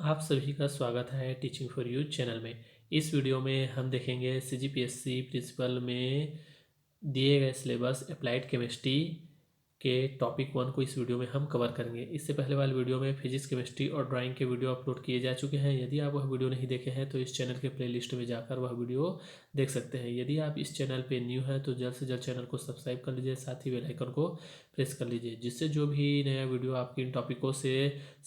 आप सभी का स्वागत है टीचिंग फॉर यू चैनल में। इस वीडियो में हम देखेंगे सीजीपीएससी प्रिंसिपल में दिए गए सिलेबस अप्लाइड केमिस्ट्री के टॉपिक 1 को इस वीडियो में हम कवर करेंगे। इससे पहले वाले वीडियो में फिजिक्स, केमिस्ट्री और ड्राइंग के वीडियो अपलोड किए जा चुके हैं। यदि आप वह वीडियो नहीं देखे हैं तो इस चैनल के प्लेलिस्ट में जाकर वह वीडियो देख सकते हैं। यदि आप इस चैनल पे न्यू हैं तो जल्द से जल्द चैनल को सब्सक्राइब कर लीजिए, साथ ही बेल आइकन को प्रेस कर लीजिए, जिससे जो भी नया वीडियो आपके इन टॉपिकों से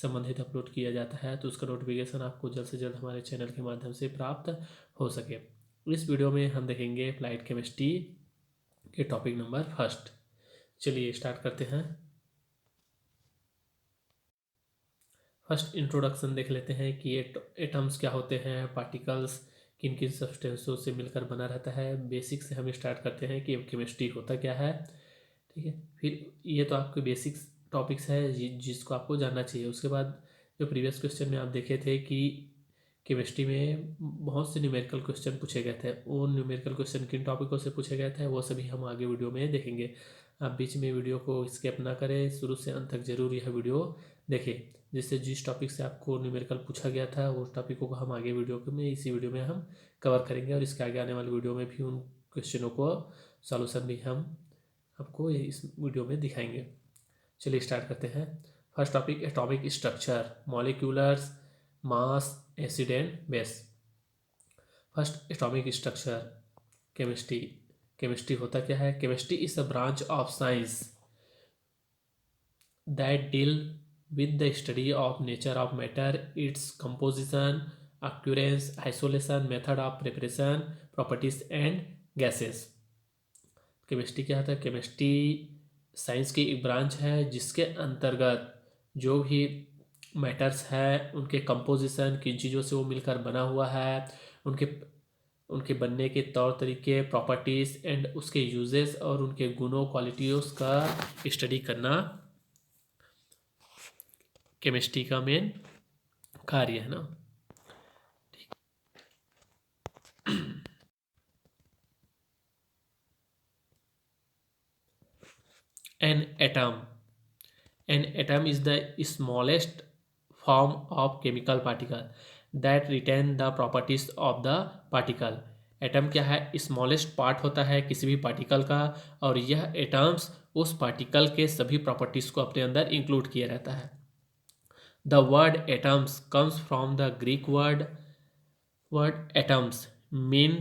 संबंधित अपलोड किया जाता है तो उसका नोटिफिकेशन आपको जल्द से जल्द हमारे चैनल के माध्यम से प्राप्त हो सके। इस वीडियो में हम देखेंगे अप्लाइड केमिस्ट्री के टॉपिक नंबर 1। चलिए स्टार्ट करते हैं। फर्स्ट इंट्रोडक्शन देख लेते हैं कि एटम्स क्या होते हैं, पार्टिकल्स किन किन सब्सटेंसों से मिलकर बना रहता है। बेसिक से हम स्टार्ट करते हैं कि केमिस्ट्री होता क्या है। ठीक है, फिर ये तो आपके बेसिक्स टॉपिक्स है जिसको आपको जानना चाहिए। उसके बाद जो प्रीवियस क्वेश्चन में आप देखे थे कि केमिस्ट्री में बहुत से न्यूमेरिकल क्वेश्चन पूछे गए थे, वो न्यूमेरिकल क्वेश्चन किन टॉपिकों से पूछे गए थे वो सभी हम आगे वीडियो में देखेंगे। आप बीच में वीडियो को स्किप ना करें, शुरू से अंत तक जरूर यह वीडियो देखें, जिससे जिस टॉपिक से आपको न्यूमेरिकल पूछा गया था उस टॉपिकों को हम आगे इसी वीडियो में हम कवर करेंगे, और इसके आगे आने वाले वीडियो में भी उन क्वेश्चनों को सॉल्यूशन भी हम आपको इस वीडियो में दिखाएंगे। चलिए स्टार्ट करते हैं। First topic atomic structure, molecular, mass, acid and base. First atomic structure, chemistry. Chemistry होता क्या है? Chemistry is a branch of science that deal with the study of nature of matter, its composition, occurrence, isolation, method of preparation, properties and gases। Chemistry क्या होता है? Chemistry science की एक branch है जिसके अंतर्गत जो भी मैटर्स है उनके कंपोजिशन, किन चीज़ों से वो मिलकर बना हुआ है, उनके उनके बनने के तौर तरीके, प्रॉपर्टीज़ एंड उसके यूजेस और उनके गुणों, क्वालिटीज़ का स्टडी करना केमिस्ट्री का मेन कार्य है ना। An atom. An atom is the smallest form of chemical particle that retain the properties of the particle। Atom क्या है? स्मॉलेस्ट पार्ट होता है किसी भी पार्टिकल का, और यह एटम्स उस पार्टिकल के सभी प्रॉपर्टीज को अपने अंदर इंक्लूड किया रहता है। The word atoms comes from the Greek word atoms mean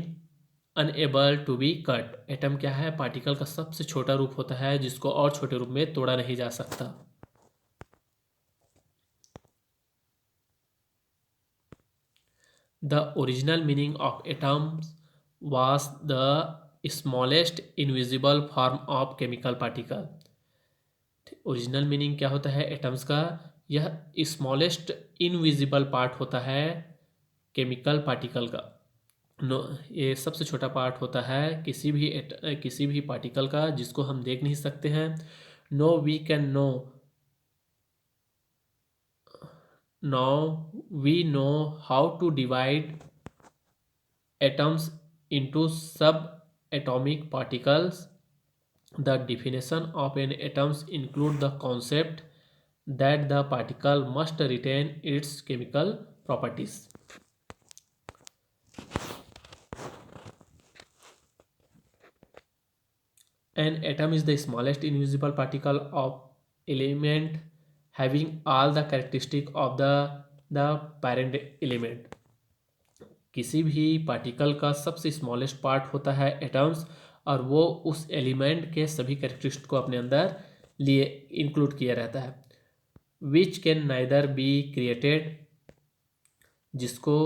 unable to be cut. Atom क्या है? पार्टिकल का सबसे छोटा रूप होता है जिसको और छोटे रूप में तोड़ा नहीं जा सकता। The original meaning of atoms was the smallest invisible form of chemical particle. Original meaning क्या होता है एटम्स का? यह स्मॉलेस्ट इनविजिबल पार्ट होता है केमिकल पार्टिकल का। ये सबसे छोटा पार्ट होता है किसी भी पार्टिकल का जिसको हम देख नहीं सकते हैं। We know how to divide atoms into sub atomic particles. The definition of an atoms include the concept that the particle must retain its chemical properties। An atom is the smallest invisible particle of element having all the characteristic of the parent element। किसी भी particle का सबसे smallest part होता है atoms, और वो उस element के सभी कैरेक्टरिस्टिक को अपने अंदर लिए इंक्लूड किया रहता है। Which can neither be created, जिसको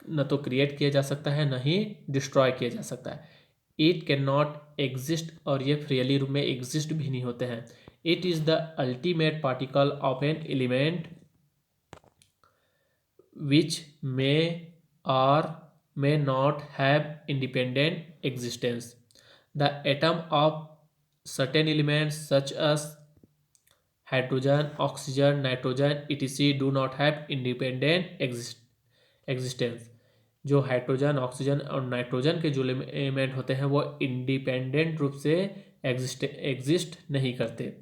न तो क्रिएट किया जा सकता है न ही डिस्ट्रॉय किया जा सकता है। इट कैन नॉट एग्जिस्ट, और ये फ्रीली रूप में एग्जिस्ट भी नहीं होते हैं। It is the ultimate particle of an element which may or may not have independent existence। The atom of certain elements such as hydrogen, oxygen, nitrogen etc. do not have independent existence। जो hydrogen, oxygen और nitrogen के जो element होते हैं वो independent रूप से exist नहीं करते।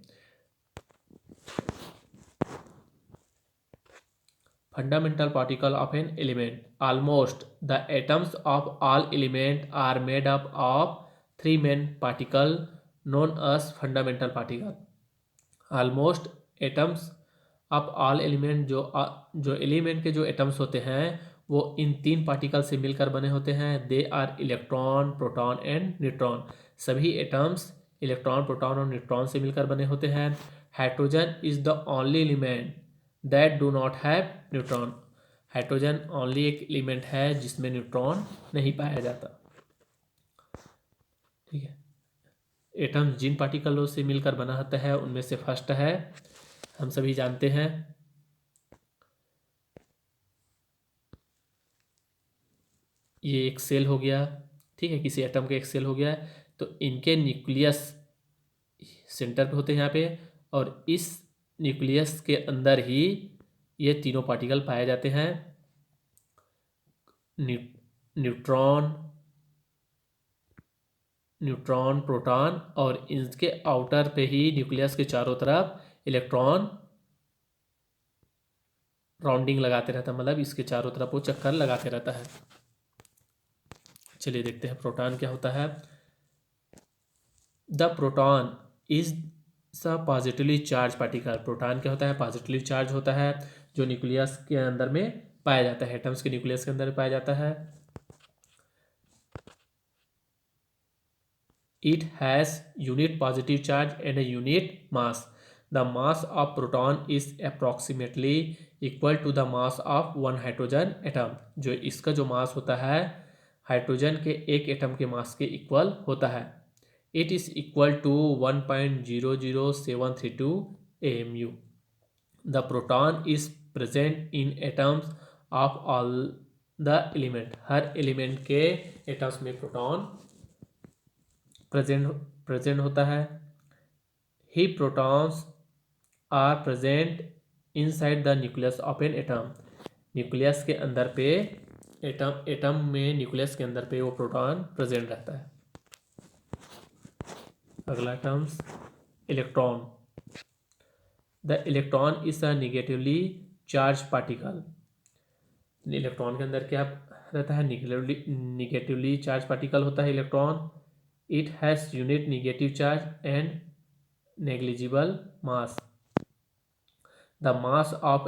fundamental particle of an element. Almost the atoms of all elements are made up of three main particles known as fundamental particle. Almost atoms of all element जो एलिमेंट के जो एटम्स होते हैं वो इन तीन पार्टिकल से मिलकर बने होते हैं. They are electron, proton and neutron. सभी एटम्स इलेक्ट्रॉन, प्रोटॉन और न्यूट्रॉन से मिलकर बने होते हैं. Hydrogen is the only element that do not have neutron. Hydrogen only एक एलिमेंट है जिसमें न्यूट्रॉन नहीं पाया जाता. ठीक है. एटम जिन पार्टिकलों से मिलकर बना होता है उनमें से फर्स्ट है, हम सभी जानते हैं, ये एक सेल हो गया. ठीक है, किसी एटम का एक सेल हो गया. तो इनके न्यूक्लियस सेंटर पे होते हैं यहाँ पे, और इस न्यूक्लियस के अंदर ही ये तीनों पार्टिकल पाए जाते हैं. न्यूट्रॉन, प्रोटॉन, और इनके आउटर पे ही न्यूक्लियस के चारों तरफ इलेक्ट्रॉन राउंडिंग लगाते रहता है, मतलब इसके चारों तरफ वो चक्कर लगाते रहता है. चलिए देखते हैं प्रोटॉन क्या होता है. The proton is the positively charge particle. Proton क्या होता है? पॉजिटिवली चार्ज होता है, जो न्यूक्लियस के अंदर में पाया जाता है, एटम्स के न्यूक्लियस के अंदर पाया जाता है. It has unit positive charge and a unit mass. The mass of proton is approximately equal to the mass of one hydrogen atom. जो इसका जो मास होता है हाइड्रोजन के एक एटम के मास के इक्वल होता है. It is equal to 1.00732 AMU. The proton is present in atoms of all the element. हर एलिमेंट के एटम्स में प्रोटॉन प्रेजेंट होता है. ही protons are present inside the nucleus of an atom. Nucleus के अंदर पे एटम में न्यूक्लियस के अंदर पे वो प्रोटॉन प्रेजेंट रहता है. अगला terms electron. The electron is a negatively charge particle. Electron के अंदर क्या रहता है? निगेटिवली चार्ज पार्टिकल होता है electron. It has unit negative charge and negligible mass. The mass of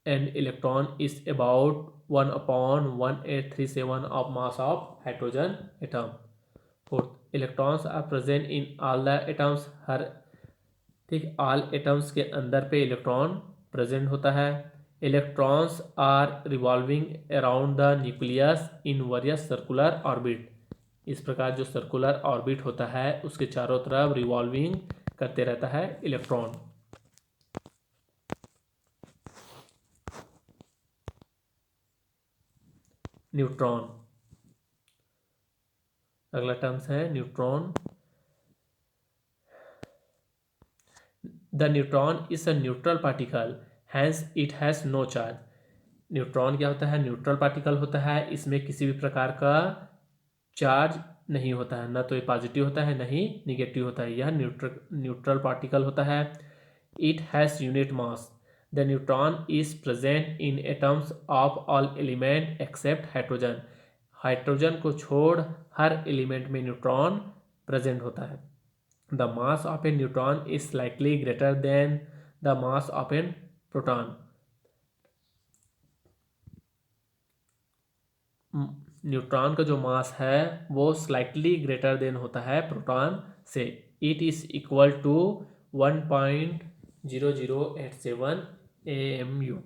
an electron is about 1/1837 of mass of hydrogen atom. Fourth, electrons are present in all the atoms. हर ठीक all atoms के अंदर पे electron present होता है. Electrons are revolving around the nucleus in various circular orbit. इस प्रकार जो circular orbit होता है उसके चारों तरफ रिवॉल्विंग करते रहता है इलेक्ट्रॉन. न्यूट्रॉन. अगला टर्म्स है neutron. The neutron is a neutral particle, hence it has no charge. Neutron क्या होता है? न्यूट्रल पार्टिकल होता है, इसमें किसी भी प्रकार का चार्ज नहीं होता है, ना तो ये पॉजिटिव होता है ना ही निगेटिव होता है. यह न्यूट्रल पार्टिकल होता है. It has unit mass. The neutron is present in atoms of all element except hydrogen. Hydrogen को छोड़ हर एलिमेंट में न्यूट्रॉन प्रेजेंट होता है. The mass of a neutron is slightly greater than the mass of an proton. Neutron का जो मास है वो स्लाइटली ग्रेटर देन होता है प्रोटॉन से. It is equal to 1.0087 AMU.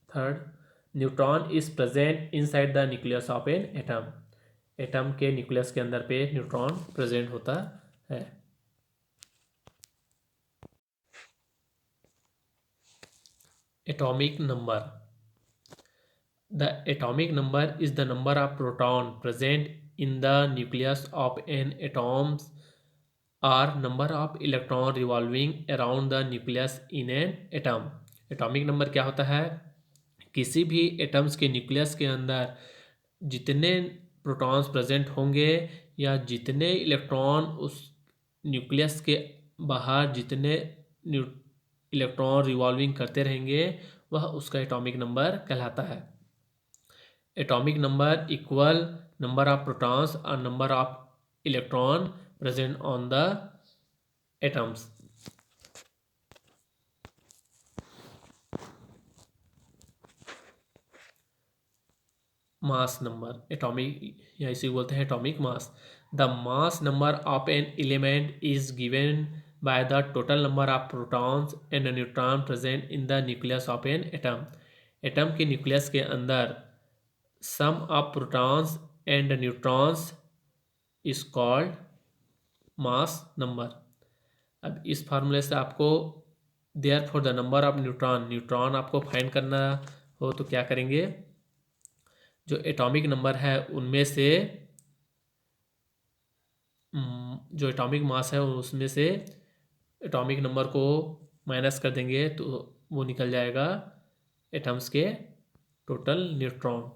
Third, neutron is present inside the nucleus of an atom. Atom के nucleus के अंदर पे न्यूट्रॉन प्रेजेंट होता है. Atomic number. The atomic number is the number of proton present in the nucleus of an atom or number of electron revolving around the nucleus in an atom. Atomic number क्या होता है? किसी भी atoms के nucleus के अंदर जितने protons present होंगे या जितने इलेक्ट्रॉन उस न्यूक्लियस के बाहर जितने इलेक्ट्रॉन रिवॉल्विंग करते रहेंगे वह उसका एटॉमिक नंबर कहलाता है। Atomic number equal number of protons और number of electron present on the atoms. Mass number, atomic या इसे बोलते हैं atomic mass. The mass number of an element is given by the total number of protons and neutron present in the nucleus of an atom. Atom के nucleus के अंदर sum of protons and neutrons is called mass number. अब इस फार्मूले से आपको there for the number of neutron आपको find करना हो तो क्या करेंगे, जो एटॉमिक नंबर है उनमें से जो एटॉमिक मास है उसमें से एटॉमिक नंबर को माइनस कर देंगे तो वो निकल जाएगा एटम्स के total neutron.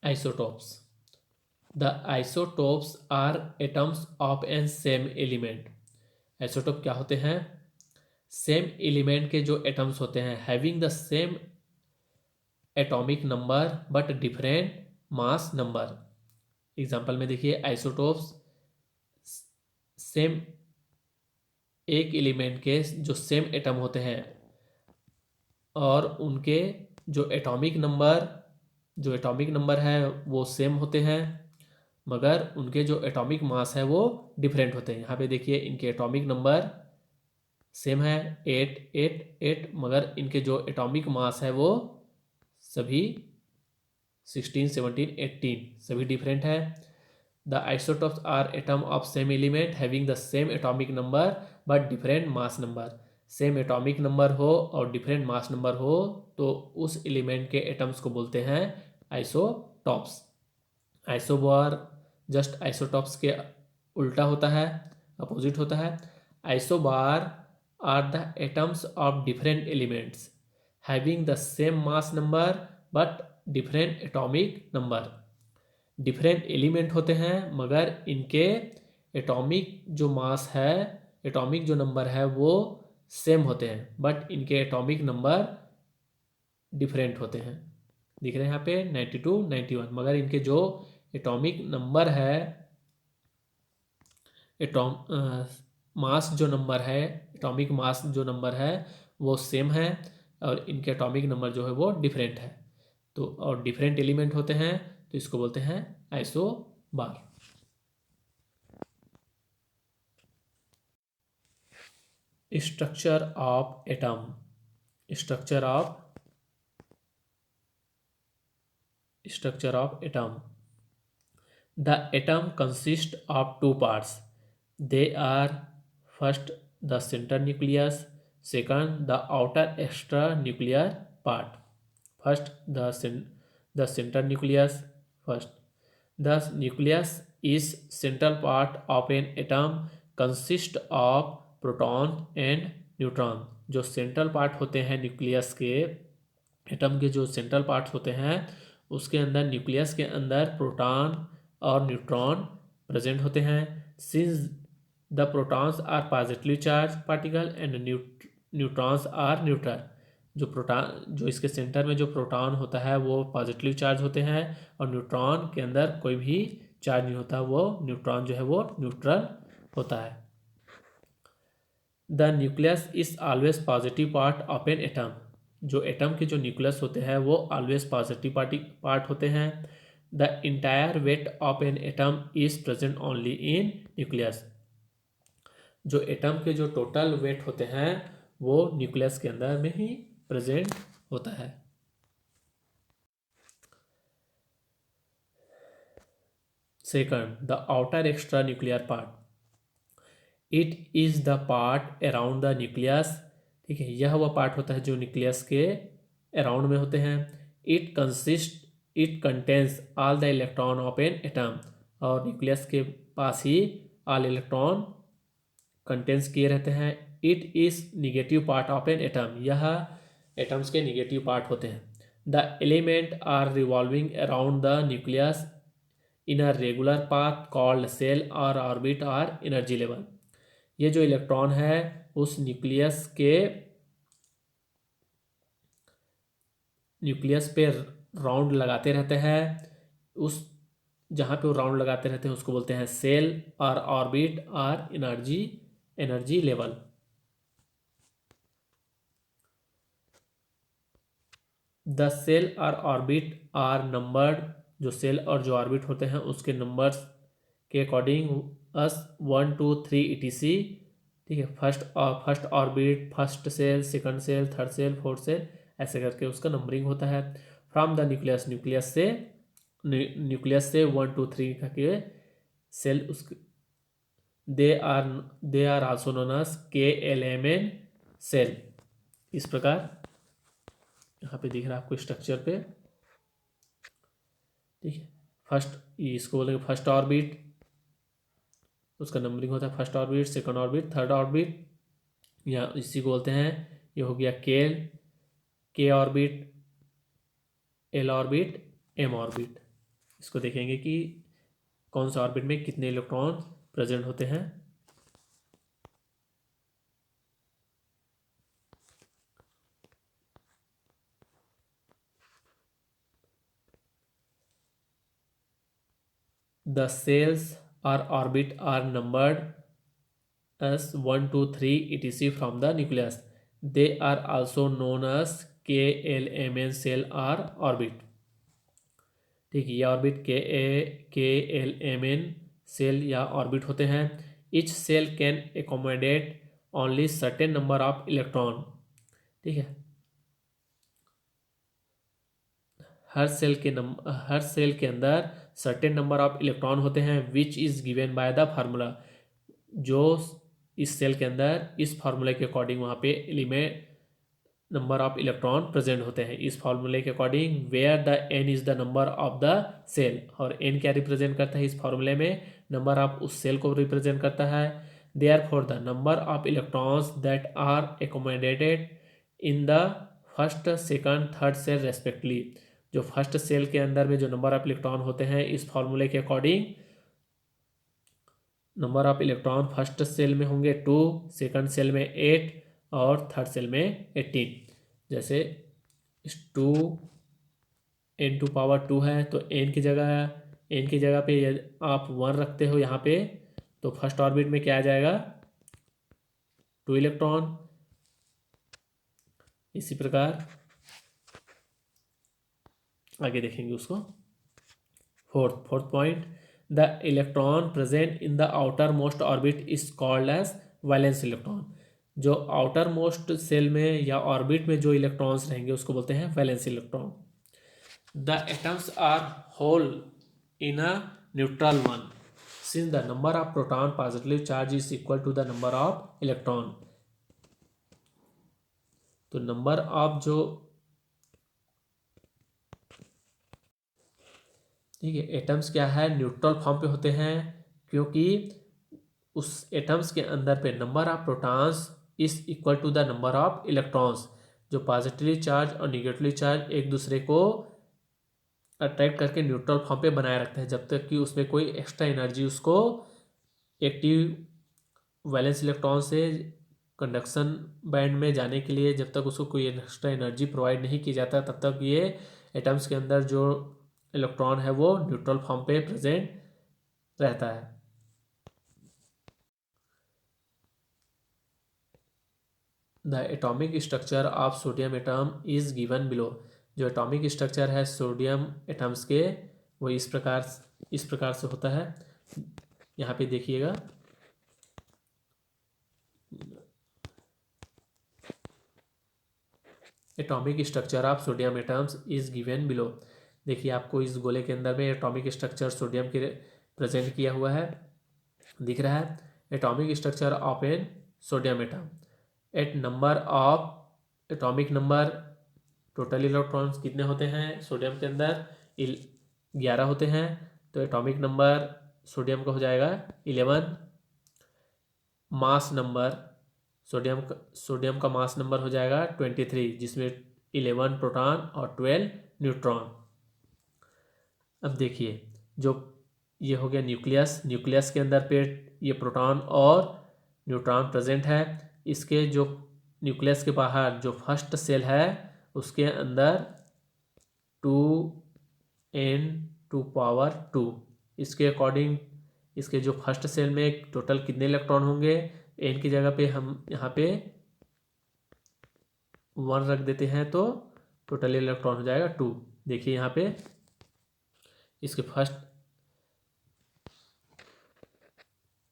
Isotopes. The isotopes are atoms of an same element. Isotope क्या होते हैं, सेम एलिमेंट के जो एटम्स होते हैं having the same atomic number but different mass number. Example में देखिए, आइसोटॉप्स सेम एक एलिमेंट के जो सेम एटम होते हैं और उनके जो एटॉमिक नंबर है वो सेम होते हैं, मगर उनके जो एटॉमिक मास है वो डिफरेंट होते हैं। यहाँ पे देखिए इनके एटॉमिक नंबर सेम है 8 8 8, मगर इनके जो एटॉमिक मास है वो सभी 16 17 18 सभी डिफरेंट है। The isotopes are atom of same element having the same atomic number but different mass number. Same atomic number हो और डिफरेंट मास नंबर हो तो उस एलिमेंट के एटम्स को बोलते हैं आइसोटॉप्स। आइसोबार जस्ट आइसोटॉप्स के उल्टा होता है, अपोजिट होता है। Isobar are the atoms of different elements having the same mass number but different atomic number. Different element होते हैं मगर इनके एटॉमिक जो मास है, एटॉमिक जो नंबर है वो सेम होते हैं, बट इनके एटॉमिक नंबर डिफरेंट होते हैं। दिख रहे हैं यहाँ पे 92 91, मगर इनके जो एटॉमिक नंबर है, मास जो नंबर है, एटॉमिक मास जो नंबर है वो सेम है और इनके एटॉमिक नंबर जो है वो डिफरेंट है। तो और डिफरेंट एलिमेंट होते हैं तो इसको बोलते हैं isobar. Structure of atom. Structure of atom. The atom consists of two parts. They are first the center nucleus, second the outer extranuclear part. First the center nucleus. First, the nucleus is central part of an atom, consists of proton and neutron. जो central part होते हैं nucleus के, atom के जो central part होते हैं उसके अंदर, न्यूक्लियस के अंदर प्रोटॉन और न्यूट्रॉन प्रेजेंट होते हैं। Since the protons are positively charge particle and neutrons are neutral. जो इसके सेंटर में जो प्रोटॉन होता है वो पॉजिटिवली चार्ज होते हैं और न्यूट्रॉन के अंदर कोई भी चार्ज नहीं होता, वो न्यूट्रॉन जो है वो न्यूट्रल होता है। The nucleus is always positive part of an atom. जो एटम के जो न्यूक्लियस होते हैं वो ऑलवेज पॉजिटिव पार्ट होते हैं। The entire weight of an atom is present only in nucleus. जो एटम के जो टोटल वेट होते हैं वो न्यूक्लियस के अंदर में ही प्रेजेंट होता है। Second, the outer extra nuclear part. It is the part around the nucleus. ठीक है, यह वह पार्ट होता है जो न्यूक्लियस के अराउंड में होते हैं। It contains all the electron of an atom. और न्यूक्लियस के पास ही ऑल इलेक्ट्रॉन कंटेंस किए रहते हैं। It is negative part of an atom. यह एटम्स के निगेटिव पार्ट होते हैं। The element are revolving around the nucleus in a regular path called shell और ऑर्बिट और एनर्जी लेवल। ये जो इलेक्ट्रॉन है उस न्यूक्लियस पे राउंड लगाते रहते हैं। उस जहाँ पे वो राउंड लगाते रहते हैं उसको बोलते हैं सेल और ऑर्बिट और एनर्जी लेवल। द सेल और ऑर्बिट आर नंबर्ड, जो सेल और जो ऑर्बिट होते हैं उसके नंबर्स के अकॉर्डिंग अस 1 2 3 ETC। ठीक है, first orbit, first shell, second shell, third shell, fourth shell, ऐसे करके उसका नंबरिंग होता है। फ्रॉम द न्यूक्लियस से 1 2 3 करके सेल उस they are also known as KLMN shell. इस प्रकार यहाँ पे दिख रहा है आपको स्ट्रक्चर पे। ठीक है, फर्स्ट इसको बोलेंगे फर्स्ट ऑर्बिट, उसका नंबरिंग होता है first orbit, second orbit, third orbit, या इसी को बोलते हैं, ये हो गया K orbit, L orbit, M orbit. इसको देखेंगे कि कौन सा ऑर्बिट में कितने इलेक्ट्रॉन प्रेजेंट होते हैं। द सेल्स और orbit are numbered as 1 2 3 etc from the nucleus. They are also known as KLMN cell or orbit। ठीक है, ये ऑर्बिट KLMN सेल या ऑर्बिट होते हैं। Each shell can accommodate only certain number of electron. ठीक है, हर cell के अंदर सर्टेन नंबर ऑफ इलेक्ट्रॉन होते हैं which is given by the formula. जो इस सेल के अंदर इस फार्मूले के अकॉर्डिंग वहाँ पे element number of electron present होते हैं। इस फार्मूले के according where the n is the number of the shell, और n क्या रिप्रेजेंट करता है इस फार्मूले में, नंबर ऑफ उस सेल को रिप्रेजेंट करता है। Therefore the number of electrons that are accommodated in the first second third shell respectively. जो फर्स्ट सेल के अंदर में जो नंबर ऑफ इलेक्ट्रॉन होते हैं इस फार्मूले के according number of electron first shell में होंगे 2, सेकंड सेल में 8 और थर्ड सेल में 18। जैसे 2 n² 2 है तो n की जगह पे यदि आप 1 रखते हो यहाँ पे तो फर्स्ट ऑर्बिट में क्या आ जाएगा 2 इलेक्ट्रॉन। इसी प्रकार आगे देखेंगे उसको। Fourth point, the electron present in the outermost orbit is called as valence electron. जो आउटर मोस्ट सेल में या ऑर्बिट में जो इलेक्ट्रॉन्स रहेंगे उसको बोलते हैं valence electron. The atoms are whole in a neutral one since the number of proton positive charge is equal to the number of electron. तो नंबर ऑफ जो ठीक है एटम्स क्या है न्यूट्रल फॉर्म पे होते हैं, क्योंकि उस एटम्स के अंदर पे number of protons is equal to the number of electrons. जो पॉजिटिवली चार्ज और निगेटिवली चार्ज एक दूसरे को अट्रैक्ट करके न्यूट्रल फॉर्म पे बनाए रखते हैं जब तक कि उसमें कोई एक्स्ट्रा एनर्जी उसको एक्टिव वैलेंस इलेक्ट्रॉन से कंडक्शन बैंड में जाने के लिए जब तक उसको कोई एक्स्ट्रा एनर्जी प्रोवाइड नहीं की जाता तब तक ये एटम्स के अंदर जो इलेक्ट्रॉन है वो न्यूट्रल फॉर्म पे प्रेजेंट रहता है। The atomic structure of sodium atom is given below. जो एटॉमिक स्ट्रक्चर है सोडियम एटम्स के वो इस प्रकार से होता है। यहाँ पे देखिएगा atomic structure of sodium atoms is given below. देखिए आपको इस गोले के अंदर में एटॉमिक स्ट्रक्चर सोडियम के प्रेजेंट किया हुआ है, दिख रहा है। Atomic structure of an sodium atom at number of atomic number, total electrons कितने होते हैं सोडियम के अंदर 11 होते हैं, तो एटॉमिक नंबर सोडियम का हो जाएगा 11। मास नंबर सोडियम का मास नंबर हो जाएगा 23 जिसमें 11 प्रोटॉन और 12 न्यूट्रॉन। अब देखिए जो ये हो गया न्यूक्लियस। न्यूक्लियस के अंदर पे ये प्रोटॉन और न्यूट्रॉन प्रेजेंट है। इसके जो न्यूक्लियस के बाहर जो फर्स्ट सेल है उसके अंदर 2n2 इसके अकॉर्डिंग इसके जो फर्स्ट सेल में टोटल कितने इलेक्ट्रॉन होंगे, n की जगह पे हम यहाँ पे 1 रख देते हैं तो टोटल इलेक्ट्रॉन हो जाएगा 2। देखिए यहाँ पे इसके फर्स्ट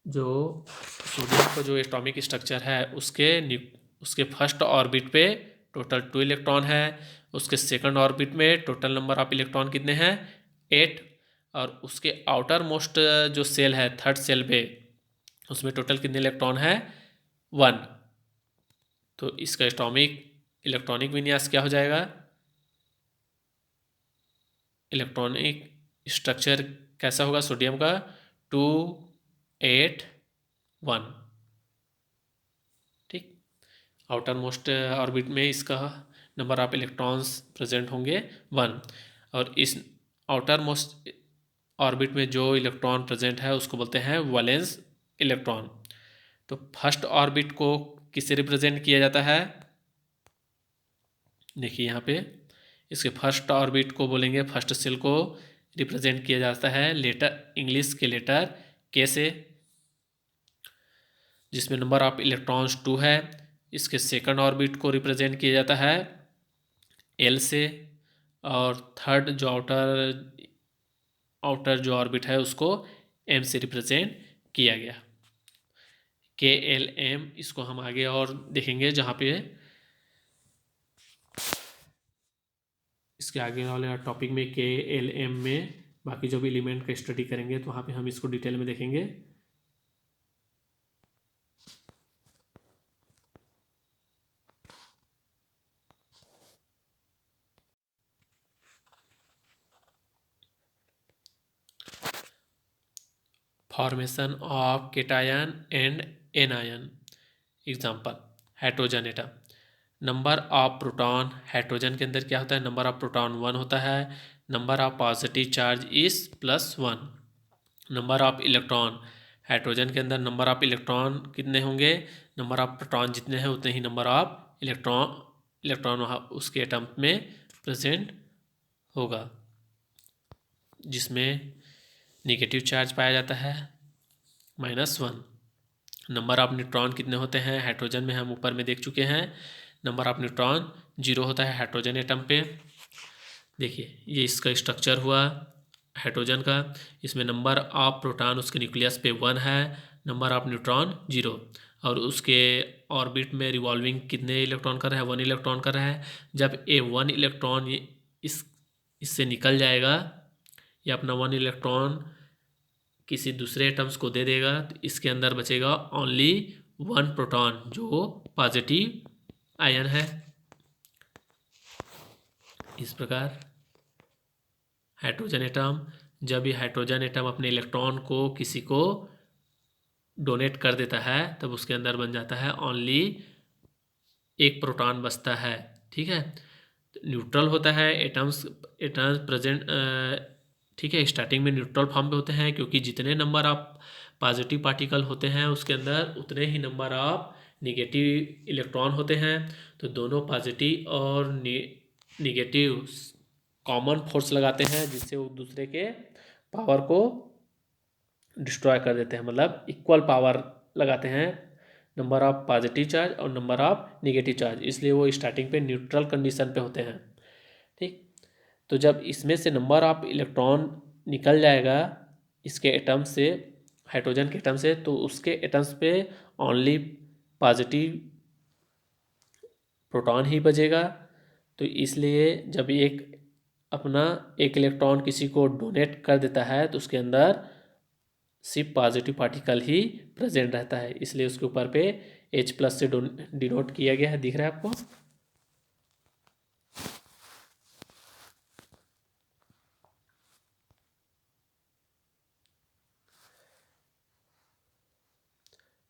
जो सोडियम का जो एटॉमिक स्ट्रक्चर है उसके फर्स्ट ऑर्बिट पे टोटल 2 इलेक्ट्रॉन है। उसके सेकंड ऑर्बिट में टोटल नंबर ऑफ इलेक्ट्रॉन कितने हैं, 8। और उसके आउटर मोस्ट जो सेल है थर्ड सेल पे उसमें टोटल कितने इलेक्ट्रॉन है, 1। तो इसका इलेक्ट्रॉनिक विन्यास क्या हो जाएगा, इलेक्ट्रॉनिक स्ट्रक्चर कैसा होगा सोडियम का, 2 8 1। ठीक, आउटर मोस्ट ऑर्बिट में इसका नंबर ऑफ इलेक्ट्रॉन्स प्रेजेंट होंगे 1। और इस आउटर मोस्ट ऑर्बिट में जो इलेक्ट्रॉन प्रेजेंट है उसको बोलते हैं वैलेंस इलेक्ट्रॉन। तो फर्स्ट ऑर्बिट को किससे रिप्रेजेंट किया जाता है, देखिए यहाँ पे इसके फर्स्ट ऑर्बिट को बोलेंगे, फर्स्ट सेल को रिप्रेजेंट किया जाता है लेटर इंग्लिश के लेटर के से, जिसमें नंबर ऑफ इलेक्ट्रॉन्स 2 है। इसके सेकंड ऑर्बिट को रिप्रेजेंट किया जाता है एल से, और थर्ड जो आउटर जो ऑर्बिट है उसको एम से रिप्रेजेंट किया गया, KLM। इसको हम आगे और देखेंगे जहाँ पे इसके आगे वाले टॉपिक में KLM में बाकी जो भी एलिमेंट का स्टडी करेंगे तो वहाँ पे हम इसको डिटेल में देखेंगे। Formation of cation and anion, example hydrogen atom. Number of proton, hydrogen के अंदर क्या होता है, नंबर ऑफ प्रोटॉन 1 होता है। Number of positive charge is +1। Number of electron, hydrogen के अंदर नंबर ऑफ इलेक्ट्रॉन कितने होंगे, नंबर ऑफ प्रोटॉन जितने हैं उतने ही नंबर ऑफ इलेक्ट्रॉन उसके एटम में प्रेजेंट होगा, जिसमें नेगेटिव चार्ज पाया जाता है -1। नंबर ऑफ न्यूट्रॉन कितने होते हैं, हाइड्रोजन में हम ऊपर में देख चुके हैं, नंबर ऑफ न्यूट्रॉन 0 होता है हाइड्रोजन एटम पे। देखिए ये इसका स्ट्रक्चर हुआ हाइड्रोजन का, इसमें नंबर ऑफ प्रोटॉन उसके न्यूक्लियस पे 1 है, नंबर ऑफ न्यूट्रॉन 0। और उसके ऑर्बिट में रिवॉल्विंग कितने इलेक्ट्रॉन कर रहा है, 1 इलेक्ट्रॉन कर रहा है। जब ये 1 इलेक्ट्रॉन इससे निकल जाएगा, ये अपना 1 इलेक्ट्रॉन किसी दूसरे एटम्स को दे देगा, तो इसके अंदर बचेगा ओनली 1 प्रोटॉन जो पॉजिटिव आयन है। इस प्रकार हाइड्रोजन एटम, जब ये हाइड्रोजन एटम अपने इलेक्ट्रॉन को किसी को डोनेट कर देता है तब उसके अंदर बन जाता है ओनली 1 प्रोटॉन बचता है। ठीक है, न्यूट्रल होता है एटम्स प्रेजेंट, ठीक है, स्टार्टिंग में न्यूट्रल फॉर्म पे होते हैं क्योंकि जितने नंबर ऑफ पॉजिटिव पार्टिकल होते हैं उसके अंदर उतने ही नंबर ऑफ निगेटिव इलेक्ट्रॉन होते हैं। तो दोनों पॉजिटिव और निगेटिव कॉमन फोर्स लगाते हैं जिससे वो दूसरे के पावर को डिस्ट्रॉय कर देते हैं, मतलब इक्वल पावर लगाते हैं नंबर ऑफ पॉजिटिव चार्ज और नंबर ऑफ निगेटिव चार्ज, इसलिए वो स्टार्टिंग पे न्यूट्रल कंडीशन पे होते हैं। ठीक, तो जब इसमें से नंबर ऑफ इलेक्ट्रॉन निकल जाएगा इसके एटम से, हाइड्रोजन के एटम से, तो उसके एटम्स पे ओनली पॉजिटिव प्रोटॉन ही बचेगा। तो इसलिए जब अपना 1 इलेक्ट्रॉन किसी को डोनेट कर देता है तो उसके अंदर सिर्फ पॉजिटिव पार्टिकल ही प्रेजेंट रहता है, इसलिए उसके ऊपर पे H+ से डिनोट किया गया है, दिख रहा है आपको।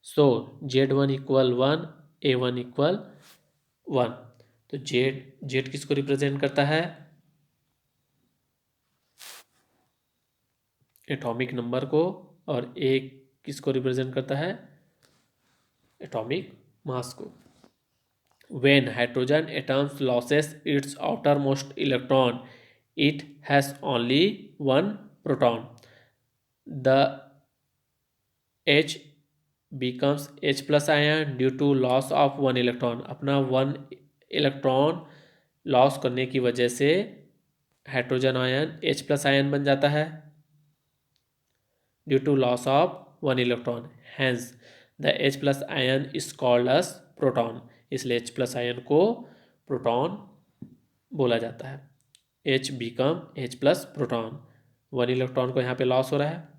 सो Z1 = 1, A1 = 1। तो Z किसको रिप्रेजेंट करता है, एटॉमिक नंबर को, और ए किसको रिप्रेजेंट करता है, एटॉमिक मास को। When hydrogen atom loses its outermost electron, it has only one proton. The H becomes H plus ion due to loss of one electron. अपना वन इलेक्ट्रॉन लॉस करने की वजह से hydrogen ion H plus ion बन जाता है, due to loss of one electron. Hence the H plus ion is called as proton. इसलिए H plus ion को प्रोटॉन बोला जाता है। H become H plus proton, one electron को यहाँ पे लॉस हो रहा है।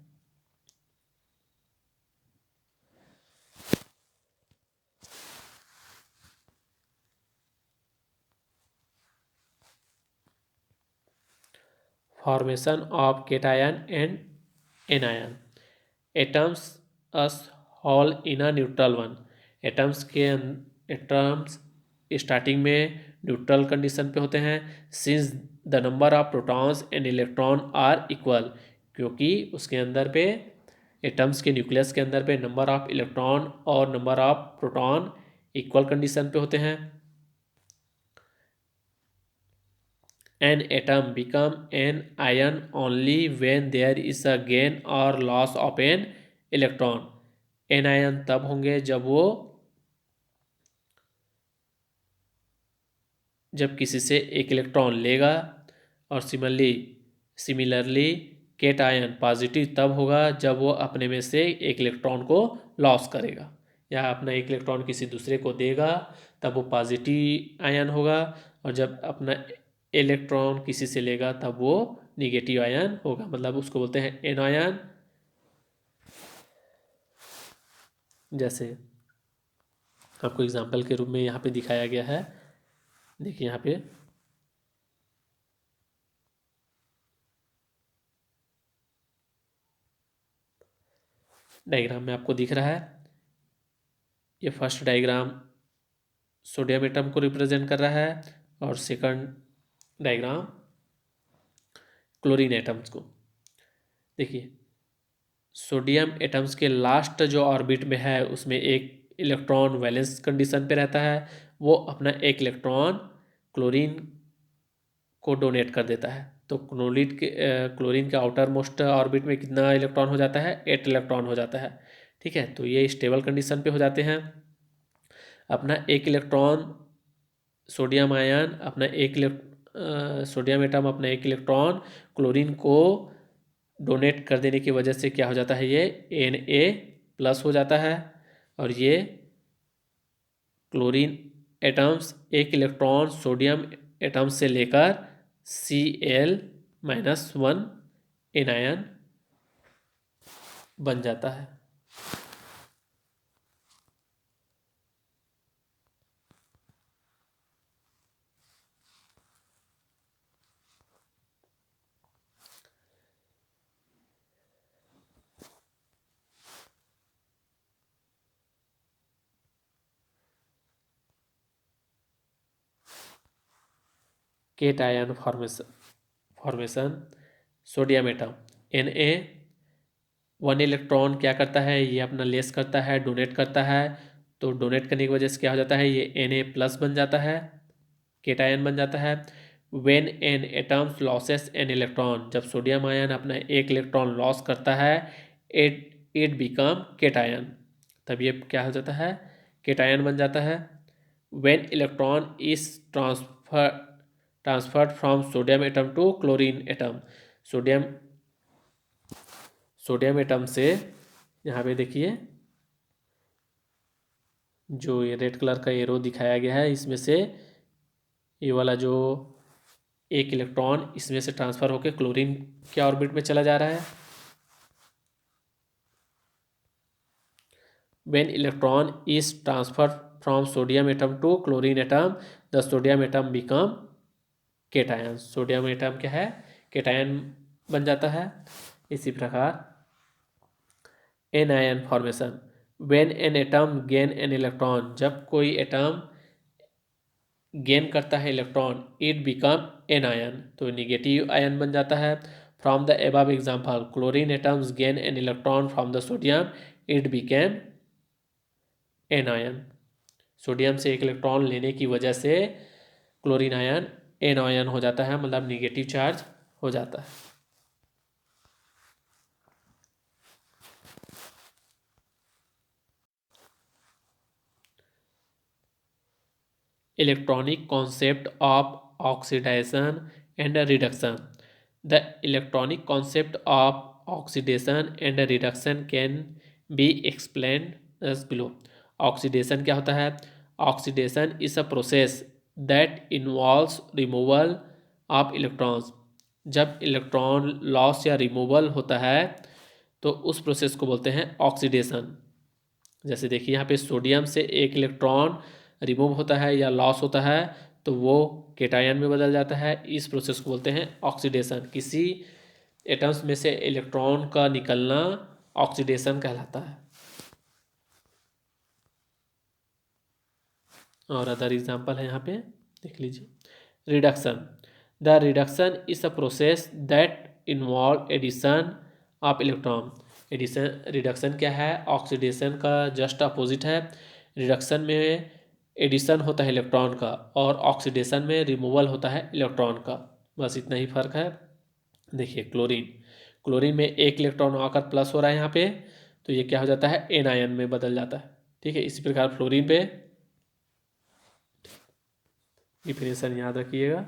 Formation of cation and anion. Atoms as whole in a neutral one. Atoms starting में न्यूट्रल कंडीशन पे होते हैं। Since the number of protons and electron are equal, क्योंकि उसके अंदर पे एटम्स के न्यूक्लियस के अंदर पे नंबर ऑफ इलेक्ट्रॉन और number of proton equal condition पे होते हैं। An atom become an ion only when there is a gain or loss of an electron. anion तब होंगे जब किसी से एक इलेक्ट्रॉन लेगा, और सिमिलरली केट आयन पॉजिटिव तब होगा जब वो अपने में से एक इलेक्ट्रॉन को लॉस करेगा, या अपना एक इलेक्ट्रॉन किसी दूसरे को देगा तब वो पॉजिटिव आयन होगा, और जब अपना इलेक्ट्रॉन किसी से लेगा तब वो निगेटिव आयन होगा। मतलब उसको बोलते हैं एनायन। जैसे आपको एग्जाम्पल के रूप में यहाँ पे दिखाया गया है, देखिए यहाँ पे डायग्राम में आपको दिख रहा है। ये फर्स्ट डायग्राम सोडियम एटम को रिप्रेजेंट कर रहा है, और सेकंड डायग्राम क्लोरीन एटम्स को। देखिए सोडियम एटम्स के लास्ट जो ऑर्बिट में है उसमें एक इलेक्ट्रॉन वैलेंस कंडीशन पे रहता है, वो अपना एक इलेक्ट्रॉन क्लोरीन को डोनेट कर देता है। तो क्लोरीन के आउटर मोस्ट ऑर्बिट में कितना इलेक्ट्रॉन हो जाता है, 8 इलेक्ट्रॉन हो जाता है। ठीक है, तो ये स्टेबल कंडीशन पे हो जाते हैं। अपना एक electron sodium ion sodium atom अपना एक इलेक्ट्रॉन क्लोरीन को डोनेट कर देने की वजह से क्या हो जाता है, ये Na+ हो जाता है, और ये क्लोरीन एटम्स एक इलेक्ट्रॉन सोडियम एटम से लेकर Cl-1 एनायन बन जाता है। Cation formation sodium atom Na, one electron क्या करता है, ये अपना लेस करता है, डोनेट करता है। तो डोनेट करने की वजह से क्या हो जाता है, ये Na+ बन जाता है, केट आयन बन जाता है। When an atoms losses N electron, जब सोडियम आयन अपना एक इलेक्ट्रॉन लॉस करता है, इट बिकम केट आयन, तब ये क्या हो जाता है, केट आयन बन जाता है। When electron is transferred from sodium atom to chlorine atom, sodium atom से, यहाँ पे देखिए जो ये रेड कलर का एरो दिखाया गया है, इसमें से ये वाला जो एक इलेक्ट्रॉन इसमें से ट्रांसफर होकर क्लोरीन के ऑर्बिट में चला जा रहा है। When electron is transfer from sodium atom to chlorine atom, the sodium atom become cation. Sodium atom क्या है, केटायन बन जाता है। इसी प्रकार anion formation, when an atom gain an electron, जब कोई एटम गेन करता है electron, it become an ion, तो निगेटिव आयन बन जाता है। From the above example, chlorine atoms gain an electron from the sodium, it became anion. Sodium से एक इलेक्ट्रॉन लेने की वजह से क्लोरीन आयन एन आयन हो जाता है, मतलब निगेटिव चार्ज हो जाता है। Electronic concept of oxidation and reduction. The electronic concept of oxidation and reduction can be explained as below. Oxidation क्या होता है? Oxidation is a process that involves removal of electrons. जब इलेक्ट्रॉन लॉस या removal होता है तो उस process को बोलते हैं ऑक्सीडेशन। जैसे देखिए यहाँ पे सोडियम से एक इलेक्ट्रॉन रिमूव होता है या लॉस होता है तो वो केटायन में बदल जाता है, इस प्रोसेस को बोलते हैं ऑक्सीडेशन। किसी एटम्स में से इलेक्ट्रॉन का निकलना ऑक्सीडेशन कहलाता है। और अदर एग्जांपल है यहाँ पे देख लीजिए। Reduction, the reduction is a process that involve addition of electron. Addition reduction क्या है? ऑक्सीडेशन का जस्ट अपोजिट है। रिडक्शन में एडिशन होता है इलेक्ट्रॉन का और ऑक्सीडेशन में रिमूवल होता है इलेक्ट्रॉन का, बस इतना ही फर्क है। देखिए क्लोरीन, क्लोरीन में एक इलेक्ट्रॉन आकर प्लस हो रहा है यहाँ पे, तो ये क्या हो जाता है? एन आयन में बदल जाता है। ठीक है, इसी प्रकार फ्लोरीन पे डिफिनेशन याद रखिएगा।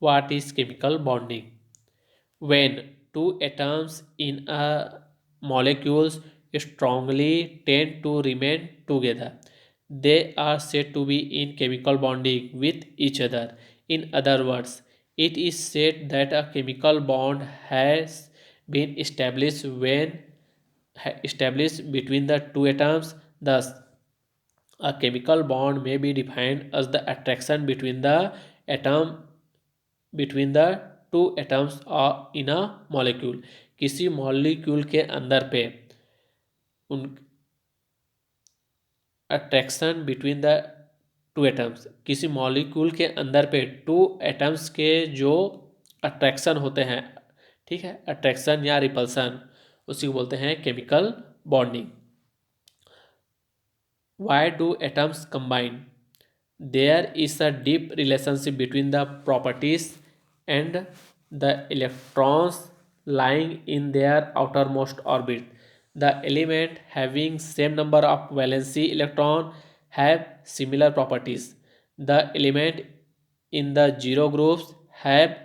What is chemical bonding? When two atoms in a molecule strongly tend to remain together, they are said to be in chemical bonding with each other. In other words, it is said that a chemical bond has been established between the two atoms. Thus, a chemical bond may be defined as the attraction between the atom between the two atoms in a molecule. किसी molecule के अंदर पे उन attraction between the two atoms, किसी molecule के अंदर पे two atoms के जो अट्रैक्शन होते हैं, ठीक है, अट्रैक्शन या रिपल्सन, उसी को बोलते हैं chemical bonding. Why do atoms combine? There is a deep relationship between the properties and the electrons lying in their outermost orbit. The element having same number of valency electron have similar properties. The element in the zero groups have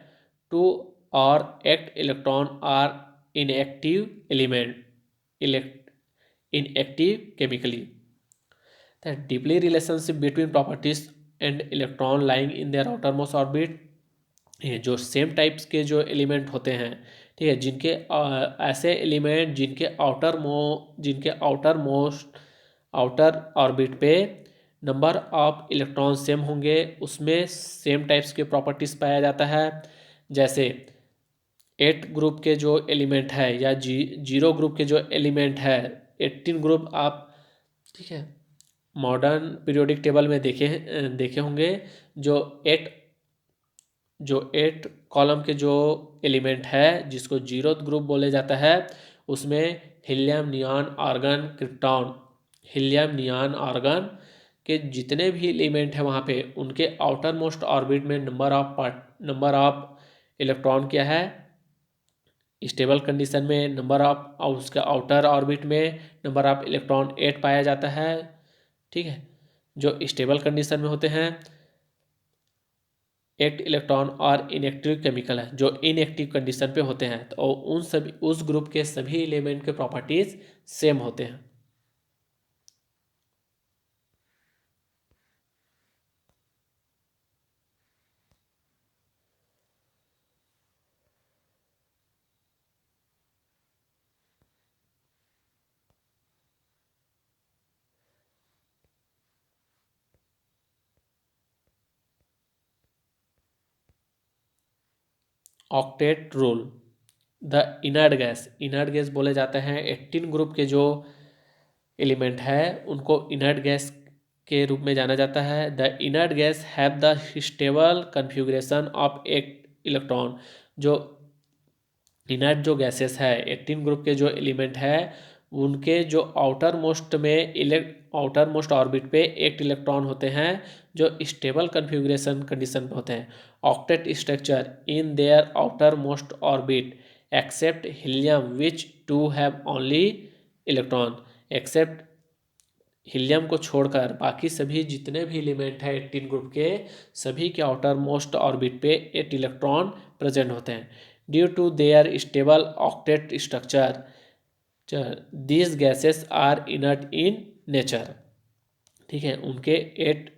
two or eight electron are inactive inactive chemically. The deeply relationship between properties and electron lying in their outermost orbit, ये जो same types के जो element होते हैं, ठीक है, जिनके ऐसे एलिमेंट जिनके आउटर ऑर्बिट पे नंबर ऑफ इलेक्ट्रॉन सेम होंगे, उसमें सेम टाइप्स के प्रॉपर्टीज पाया जाता है। जैसे 8 ग्रुप के जो एलिमेंट है या जीरो ग्रुप के जो एलिमेंट है, 18 ग्रुप आप, ठीक है, मॉडर्न पीरियोडिक टेबल में देखे होंगे। जो एट कॉलम के जो एलिमेंट है जिसको जीरो ग्रुप बोले जाता है, उसमें helium neon argon krypton, helium neon argon के जितने भी एलिमेंट है वहाँ पे उनके आउटर मोस्ट ऑर्बिट में नंबर ऑफ इलेक्ट्रॉन क्या है? स्टेबल कंडीशन में नंबर ऑफ उसके आउटर ऑर्बिट में नंबर ऑफ इलेक्ट्रॉन 8 पाया जाता है। ठीक है, जो स्टेबल कंडीशन में होते हैं 8 इलेक्ट्रॉन और इनएक्टिव केमिकल है जो इनएक्टिव कंडीशन पे होते हैं, तो उस ग्रुप के सभी एलिमेंट के प्रॉपर्टीज सेम होते हैं। Octet rule. The inert gas बोले जाते हैं 18 ग्रुप के जो एलिमेंट है उनको इनर्ट गैस के रूप में जाना जाता है। The inert guys have the stable configuration of एक इलेक्ट्रॉन। जो इनर्ट जो गैसेस है 18 ग्रुप के जो एलिमेंट है उनके जो आउटर मोस्ट ऑर्बिट पे 8 इलेक्ट्रॉन होते हैं जो स्टेबल कन्फिग्रेशन कंडीशन पे होते हैं। Octet structure in their outermost orbit except helium which two have only electron. Except helium को छोड़कर बाकी सभी जितने भी एलिमेंट हैं 18 ग्रुप के सभी के आउटर मोस्ट ऑर्बिट पे 8 इलेक्ट्रॉन प्रेजेंट होते हैं। Due to their stable octet structure these gases are inert in nature. ठीक है, उनके 8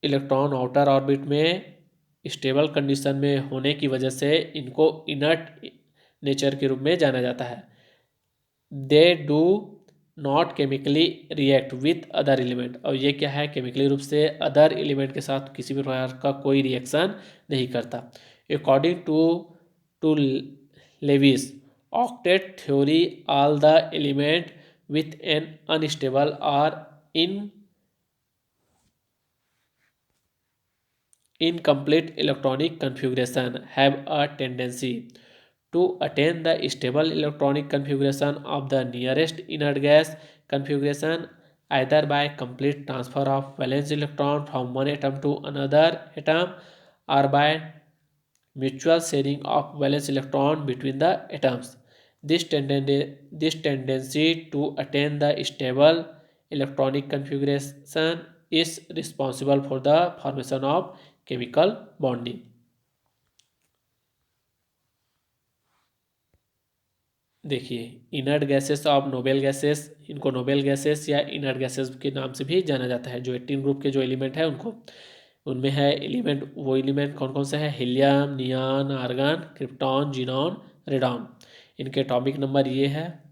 इलेक्ट्रॉन आउटर ऑर्बिट में स्टेबल कंडीशन में होने की वजह से इनको इनर्ट नेचर के रूप में जाना जाता है। They do not chemically react with other element. और ये क्या है, केमिकली रूप से अदर एलिमेंट के साथ किसी भी प्रकार का कोई रिएक्शन नहीं करता। According to Lewis octet theory all the element with an unstable और incomplete electronic configuration have a tendency to attain the stable electronic configuration of the nearest inert gas configuration either by complete transfer of valence electron from one atom to another atom or by mutual sharing of valence electron between the atoms. This tendency to attain the stable electronic configuration is responsible for the formation of chemical bonding. देखिए, inert gases of noble gases, इनको noble gases या inert gases के नाम से भी जाना जाता है। जो 18 ग्रुप के जो एलिमेंट है उनको, उनमें है एलिमेंट, वो एलिमेंट कौन कौन से है, helium, neon, argon, krypton, xenon, radon. इनके टॉपिक नंबर ये है,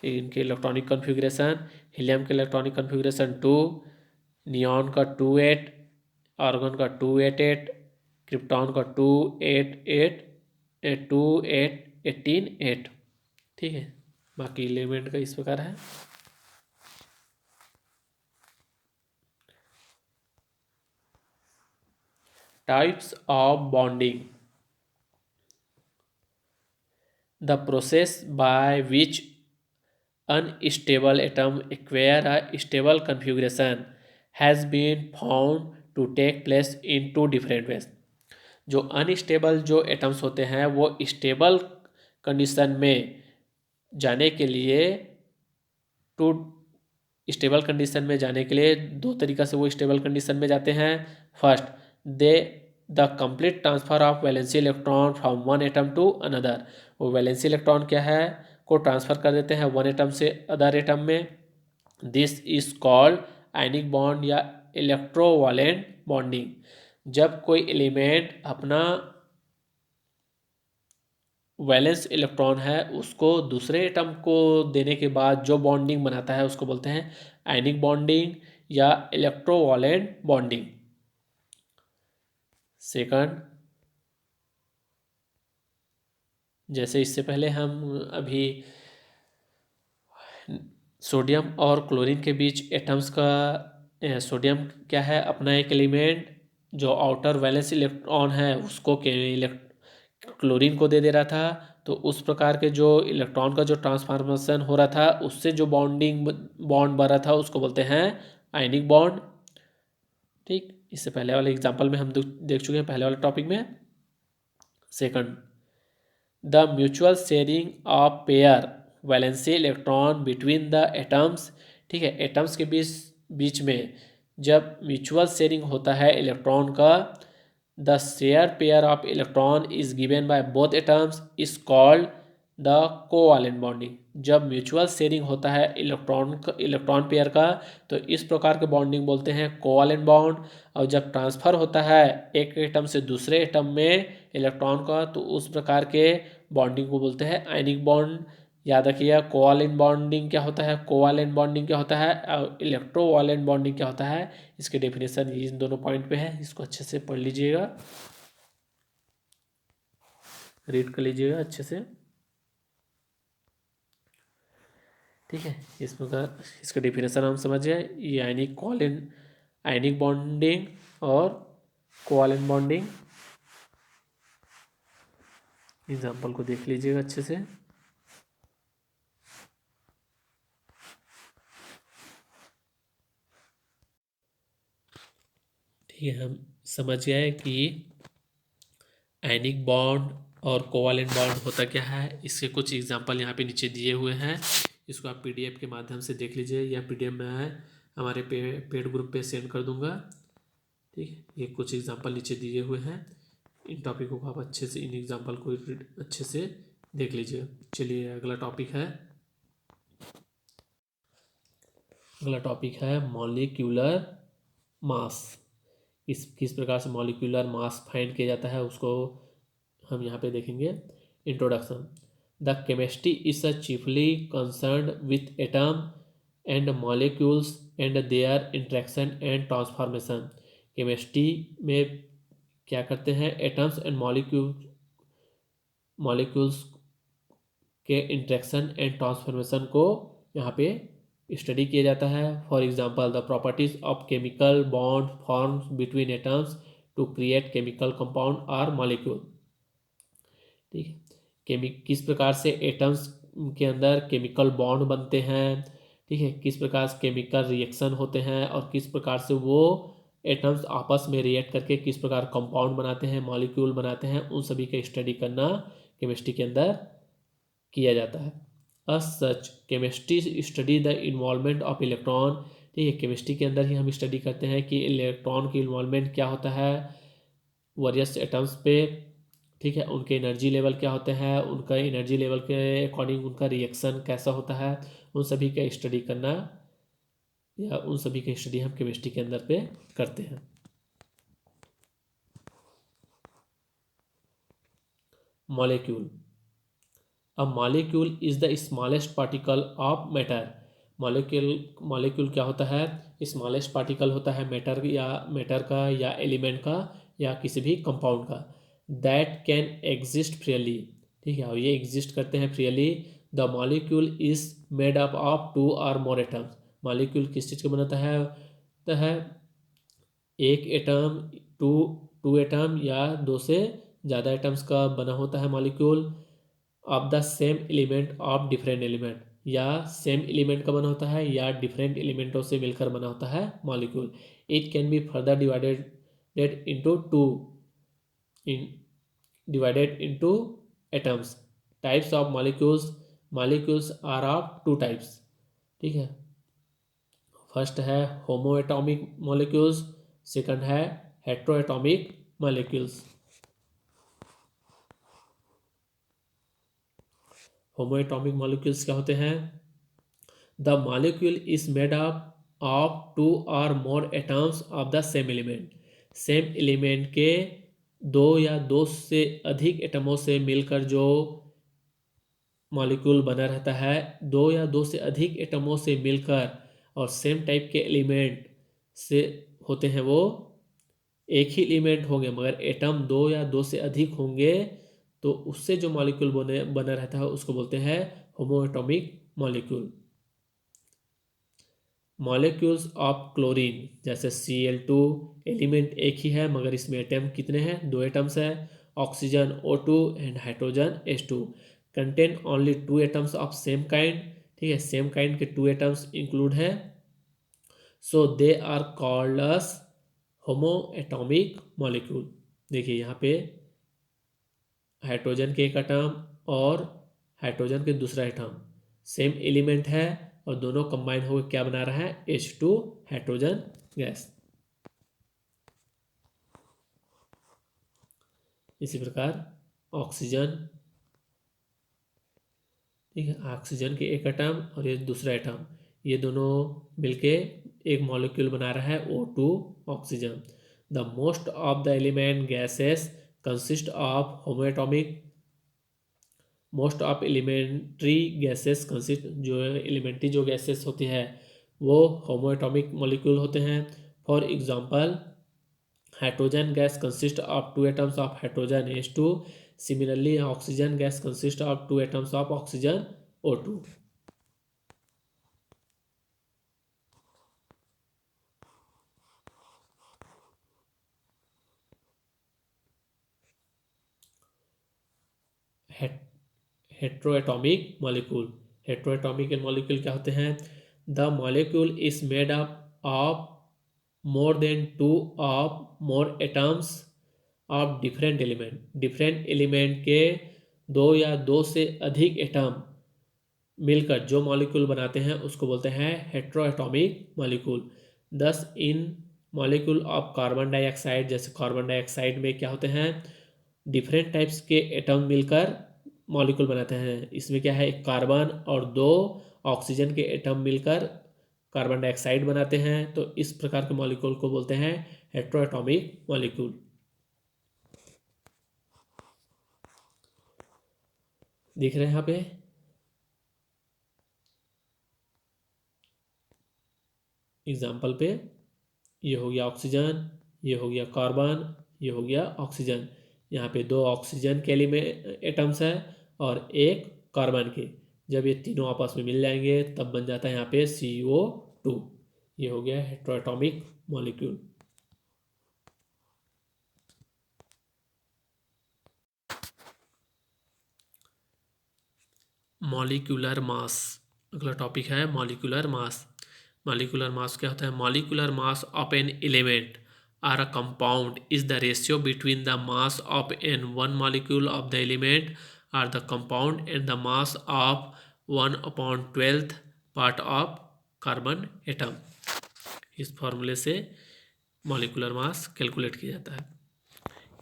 इनके इलेक्ट्रॉनिक कॉन्फ़िगरेशन, हीलियम के इलेक्ट्रॉनिक कॉन्फ़िगरेशन 2, नियॉन का 2-8, आर्गन का 2-8-8, क्रिप्टॉन का 2-8-8, 2-8-18-8। ठीक है, बाकी एलिमेंट का इस प्रकार है। Types of bonding. The process by which unstable atom acquire a stable configuration has been found to take place in 2 different ways। जो अनस्टेबल जो एटम्स होते हैं वो स्टेबल कंडीशन में जाने के लिए दो तरीका से वो स्टेबल कंडीशन में जाते हैं। First, the complete transfer of valency electron from one atom to another. वो वैलेंसी इलेक्ट्रॉन क्या है को ट्रांसफ़र कर देते हैं वन एटम से अदर एटम में। This is called ionic bond या इलेक्ट्रोवालेंट बॉन्डिंग। जब कोई एलिमेंट अपना वैलेंस इलेक्ट्रॉन है उसको दूसरे एटम को देने के बाद जो बॉन्डिंग बनाता है उसको बोलते हैं आयनिक बॉन्डिंग या इलेक्ट्रोवालेंट बॉन्डिंग। सेकंड, जैसे इससे पहले हम अभी सोडियम और क्लोरीन के बीच एटम्स का, सोडियम क्या है, अपना एक एलिमेंट जो आउटर वैलेंस इलेक्ट्रॉन है उसको क्लोरीन को दे रहा था। तो उस प्रकार के जो इलेक्ट्रॉन का जो ट्रांसफॉर्मेशन हो रहा था उससे जो बॉन्ड बन रहा था उसको बोलते हैं आयनिक बॉन्ड। ठीक, इससे पहले वाले एग्जांपल में हम देख चुके हैं पहले वाले टॉपिक में। Second, the mutual sharing of pair valency electron between the atoms. ठीक है, एटम्स के बीच में जब म्यूचुअल शेयरिंग होता है इलेक्ट्रॉन का, the share pair of electron is given by both atoms is called the covalent bonding. जब म्यूचुअल शेयरिंग होता है इलेक्ट्रॉन पेयर का तो इस प्रकार के बॉन्डिंग बोलते हैं कोवैलेंट बॉन्ड। और जब ट्रांसफ़र होता है एक एटम से दूसरे एटम में इलेक्ट्रॉन का तो उस प्रकार के बॉन्डिंग को बोलते हैं आयनिक बॉन्ड याद रखिएगा कोवालेंट बॉन्डिंग क्या होता है, कोवालेंट बॉन्डिंग क्या होता है और इलेक्ट्रोवालेंट बॉन्डिंग क्या होता है। इसके डेफिनेशन इन दोनों पॉइंट पे है, इसको अच्छे से पढ़ लीजिएगा, रीड कर लीजिएगा अच्छे से, ठीक है। इसमें का इसका डेफिनेशन हम समझ गए, यानी कोवालेंट आयनिक बॉन्डिंग और कोवालेंट बॉन्डिंग। एग्जाम्पल को देख लीजिएगा अच्छे से। ठीक है, हम समझ गए कि आयनिक बॉन्ड और कोवालेंट बॉन्ड होता क्या है। इसके कुछ एग्जांपल यहाँ पे नीचे दिए हुए हैं, इसको आप पीडीएफ के माध्यम से देख लीजिए, या पीडीएफ में हमारे पेड ग्रुप पे सेंड कर दूंगा, ठीक है। ये कुछ एग्जांपल नीचे दिए हुए हैं, इन टॉपिकों को आप अच्छे से, इन एग्जांपल को अच्छे से देख लीजिए। चलिए अगला टॉपिक है मॉलिक्यूलर मास। किस प्रकार से मॉलिक्यूलर मास फाइंड किया जाता है उसको हम यहाँ पे देखेंगे। Introduction. The chemistry is chiefly concern with atom and molecules and their interaction and transformation. Chemistry में क्या करते हैं, एटम्स एंड मॉलिक्यूल्स के इंट्रैक्शन एंड ट्रांसफॉर्मेशन को यहाँ पे स्टडी किया जाता है। For example the properties of chemical bond forms between atoms to create chemical compound और मॉलिक्यूल, ठीक है। किस प्रकार से एटम्स के अंदर केमिकल बॉन्ड बनते हैं, ठीक है, किस प्रकार से केमिकल रिएक्शन होते हैं और किस प्रकार से वो एटम्स आपस में रिएक्ट करके किस प्रकार कंपाउंड बनाते हैं, मॉलिक्यूल बनाते हैं, उन सभी का स्टडी करना केमिस्ट्री के अंदर किया जाता है। As such chemistry study the involvement of electron, ठीक है। केमिस्ट्री के अंदर ही हम स्टडी करते हैं कि इलेक्ट्रॉन की इन्वॉल्वमेंट क्या होता है वेरियस एटम्स पे, ठीक है। उनके एनर्जी लेवल क्या होते हैं, उनका एनर्जी लेवल के अकॉर्डिंग उनका रिएक्शन कैसा होता है, उन सभी का स्टडी करना, या उन सभी का स्टडी हम केमिस्ट्री के अंदर पे करते हैं। Molecule. A molecule is the smallest particle of matter. Molecule क्या होता है, स्मॉलेस्ट पार्टिकल होता है मैटर का या एलिमेंट का या किसी भी कंपाउंड का, दैट कैन एग्जिस्ट फ्रीली, ठीक है, और ये एग्जिस्ट करते हैं freely. The molecule is made up of two और मोर एटम्स। मॉलिक्यूल किस चीज़ का बनाता है, तो है एक एटम, टू टू एटम या दो से ज़्यादा एटम्स का बना होता है molecule. Of the same element of different element, या सेम एलिमेंट का बना होता है या डिफरेंट एलिमेंटों से मिलकर बना होता है molecule. It can be further divided into two in divided into atoms. Types of molecules are of two types, ठीक है। फर्स्ट है होमो एटॉमिक मॉलिक्यूल्स, सेकंड है heteroatomic molecules. Homo atomic molecules क्या होते हैं, the molecule is made up of two और more atoms of the same element. Same element के दो या दो से अधिक एटमों से मिलकर जो मॉलिक्यूल बना रहता है, दो या दो से अधिक एटमों से मिलकर और सेम टाइप के एलिमेंट से होते हैं, वो एक ही एलिमेंट होंगे मगर एटम दो या दो से अधिक होंगे, तो उससे जो मॉलिक्यूल बना रहता है उसको बोलते हैं होमो atomic molecule. Molecules of chlorine, जैसे Cl2 एलिमेंट एक ही है मगर इसमें एटम कितने हैं, दो एटम्स है। Oxygen O2 and hydrogen H2 contain only two atoms of same kind, ठीक है, सेम काइंड के टू एटम्स इंक्लूड है, so they are called as homo atomic molecule. देखिए यहाँ पे हाइड्रोजन के एक एटम और हाइड्रोजन के दूसरा एटम सेम एलिमेंट है और दोनों कंबाइन होकर क्या बना रहा है, H2 हाइड्रोजन गैस। इसी प्रकार ऑक्सीजन, ठीक है, ऑक्सीजन के एक एटम और ये दूसरा एटम, ये दोनों मिलके एक मॉलिक्यूल बना रहा है O2 oxygen. The most of the element gases consist of homoatomic most of elementary gases consist, जो एलिमेंट्री जो गैसेस होती है वो होमोएटॉमिक मॉलिक्यूल होते हैं। For example hydrogen gas consist of 2 atoms of hydrogen H2। Similarly oxygen gas consist of 2 atoms of oxygen O2। Heteroatomic molecule, heteroatomic molecule क्या होते हैं? The molecule is made up of more than 2 of more atoms of different element के 2 या 2 से अधिक atom मिलकर जो molecule बनाते हैं उसको बोलते हैं हेट्रोएटॉमिक मॉलिक्यूल। दस इन मॉलिक्यूल ऑफ कार्बन डाइऑक्साइड, जैसे कार्बन डाइऑक्साइड में क्या होते हैं? डिफरेंट टाइप्स के एटम मिलकर मॉलिक्यूल बनाते हैं। इसमें क्या है, एक कार्बन और 2 ऑक्सीजन के एटम मिलकर कार्बन डाइऑक्साइड बनाते हैं। तो इस प्रकार के मॉलिक्यूल को बोलते हैं हेट्रोएटॉमिक मॉलिक्यूल। दिख रहे हैं यहाँ पे? एग्जाम्पल पे ये हो गया ऑक्सीजन, ये हो गया कार्बन, ये हो गया ऑक्सीजन। यहाँ पे 2 ऑक्सीजन के एटम्स है और एक कार्बन के। जब ये तीनों आपस में मिल जाएंगे तब बन जाता है यहाँ पे CO2। ये हो गया हेट्रोएटॉमिक मॉलिक्यूल। मॉलिक्यूलर मास, अगला टॉपिक है मॉलिक्यूलर मास। मॉलिक्यूलर मास क्या होता है? Molecular mass of an element or a compound is the ratio between the mass of an one molecule of the element or the compound and the mass of 1/12 part of carbon atom. इस फॉर्मूले से molecular mass calculate किया जाता है।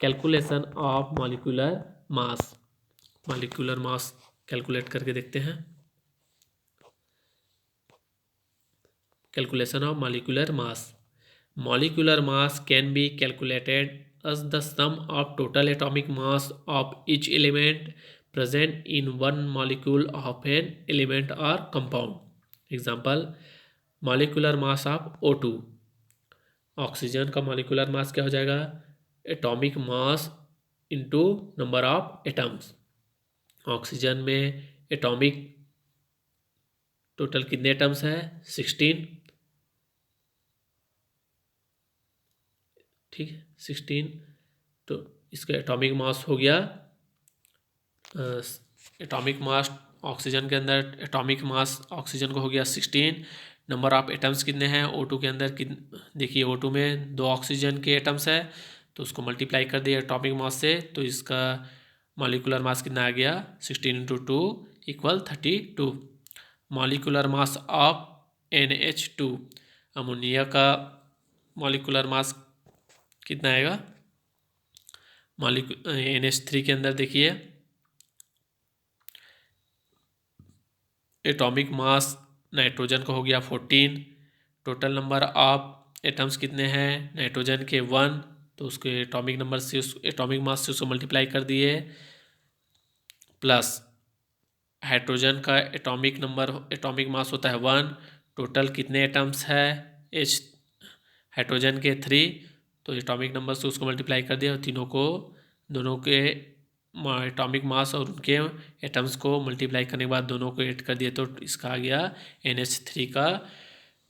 Calculation of molecular mass, molecular mass calculate करके देखते हैं। Calculation of molecular mass. Molecular mass can be calculated as the sum of total atomic mass of each element present in one molecule of an element or compound. Example, molecular mass of O2। Oxygen का molecular mass क्या हो जाएगा? Atomic mass into number of atoms. Oxygen में atomic total कितने atoms है? 16। ठीक है, 16। तो इसका एटॉमिक मास हो गया, एटॉमिक मास ऑक्सीजन के अंदर एटॉमिक मास ऑक्सीजन को हो गया 16। नंबर ऑफ एटम्स कितने हैं O2 के अंदर? देखिए O2 में 2 ऑक्सीजन के एटम्स है तो उसको मल्टीप्लाई कर दिया एटॉमिक मास से, तो इसका मॉलिक्यूलर मास कितना आ गया? 16 × 2 = 32। Molecular mass of NH2, ammonia का मॉलिक्यूलर मास कितना आएगा? NH3 के अंदर देखिए एटॉमिक मास नाइट्रोजन का हो गया 14। टोटल नंबर ऑफ एटम्स कितने हैं? नाइट्रोजन के 1, तो उसके एटॉमिक नंबर से एटॉमिक मास से उसको मल्टीप्लाई कर दिए, प्लस हाइड्रोजन का एटॉमिक मास होता है 1। टोटल कितने एटम्स है? H हाइड्रोजन के 3, तो एटॉमिक नंबर से उसको मल्टीप्लाई कर दिया और दोनों के एटॉमिक मास और उनके एटम्स को मल्टीप्लाई करने के बाद दोनों को ऐड कर दिया, तो इसका आ गया NH3 का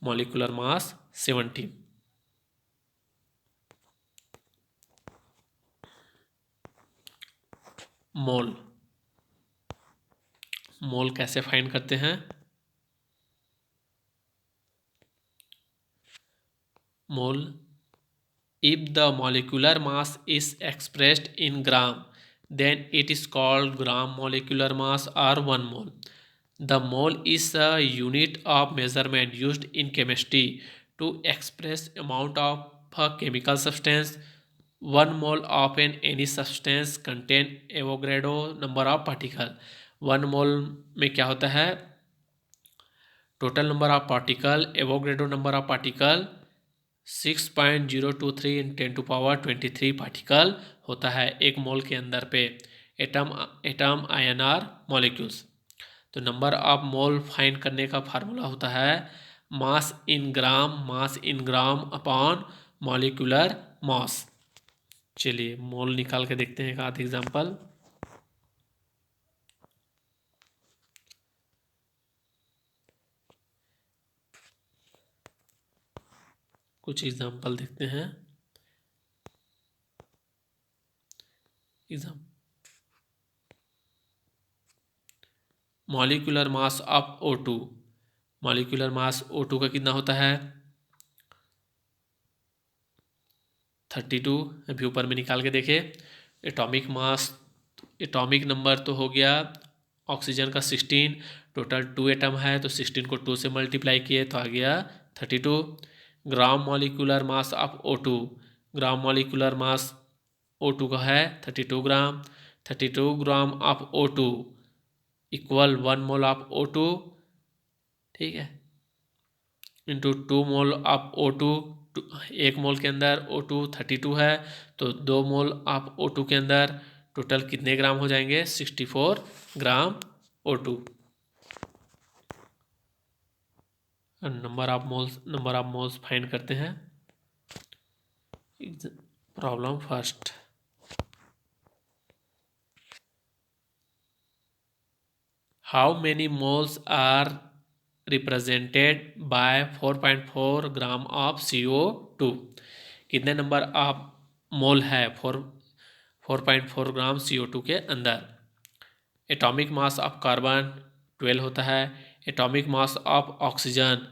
मॉलिक्यूलर मास 17। मोल, मोल कैसे फाइंड करते हैं? मोल, if the molecular mass is expressed in gram then it is called gram molecular mass or 1 mole. The mole is a unit of measurement used in chemistry to express amount of a chemical substance. 1 mole of any substance contain Avogadro number of particle. 1 mole में क्या होता है? Total number of particle, Avogadro number of particle 6.023 × 10⁻23 particle होता है एक mole के अंदर पे। Atom ion or molecules. तो नंबर ऑफ मोल फाइंड करने का फार्मूला होता है मास इन ग्राम अपॉन मॉलिक्यूलर मास। चलिए मोल निकाल के देखते हैं एक आध एग्जाम्पल। कुछ एग्जाम्पल देखते हैं। Molecular mass of O2, molecular mass O2 का कितना होता है 32। अभी ऊपर में निकाल के देखे। एटॉमिक मास, एटॉमिक नंबर तो हो गया ऑक्सीजन का 16, टोटल 2 एटम है तो 16 को 2 से मल्टीप्लाई किए तो आ गया 32। Gram molecular mass of O2, gram molecular mass O2 का है 32 ग्राम। 32 gram of O2 equal 1 mole of O2, ठीक है, इंटू 2 मोल ऑफ O2। 1 मोल के अंदर O2 32 है तो 2 मोल ऑफ O2 के अंदर टोटल कितने ग्राम हो जाएंगे 64 gram O2। Number of moles find करते हैं। Problem first, how many moles are represented by 4.4 gram of CO2। कितने नंबर ऑफ मोल है 4.4 ग्राम CO2 के अंदर। एटॉमिक मास ऑफ कार्बन 12 होता है, एटॉमिक मास ऑफ ऑक्सीजन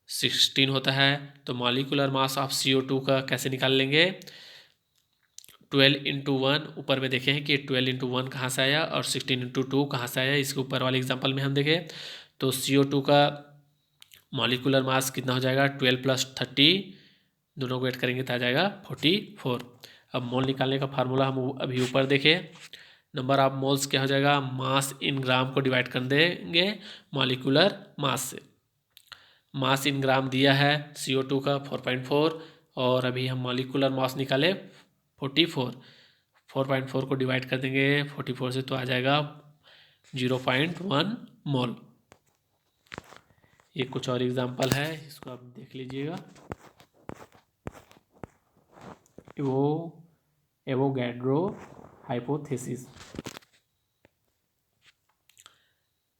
16 होता है। तो मॉलिक्यूलर मास ऑफ CO2 का कैसे निकाल लेंगे 12 इंटू 1। ऊपर में देखे हैं कि 12 इंटू 1 कहाँ से आया और 16 इंटू 2 कहाँ से आया। इसके ऊपर वाले एग्जाम्पल में हम देखें तो CO2 का मॉलिक्यूलर मास कितना हो जाएगा 12 प्लस 30, दोनों को ऐड करेंगे तो आ जाएगा 44। अब मोल निकालने का फार्मूला हम अभी ऊपर देखें। नंबर ऑफ मोल्स क्या हो जाएगा मास इन ग्राम को डिवाइड कर देंगे मॉलिक्यूलर मास से। मास इन ग्राम दिया है CO2 का 4.4 और अभी हम मॉलिक्यूलर मास निकाले 44। 4.4 को डिवाइड कर देंगे 44 से तो आ जाएगा 0.1 मोल। ये कुछ और एग्जांपल है, इसको आप देख लीजिएगा। Avogadro hypothesis.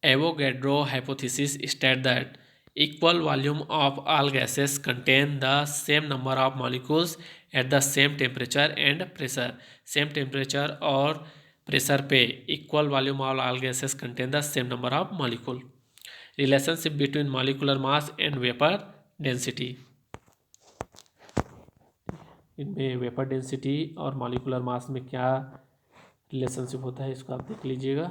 Avogadro hypothesis states that equal volume of all gases contain the same number of molecules at the same temperature and pressure। Same temperature और प्रेशर पे equal volume of all gases contain the same number of molecule. Relationship between molecular mass and vapour density. इनमें vapour density और molecular mass में क्या relationship होता है इसको आप देख लीजिएगा।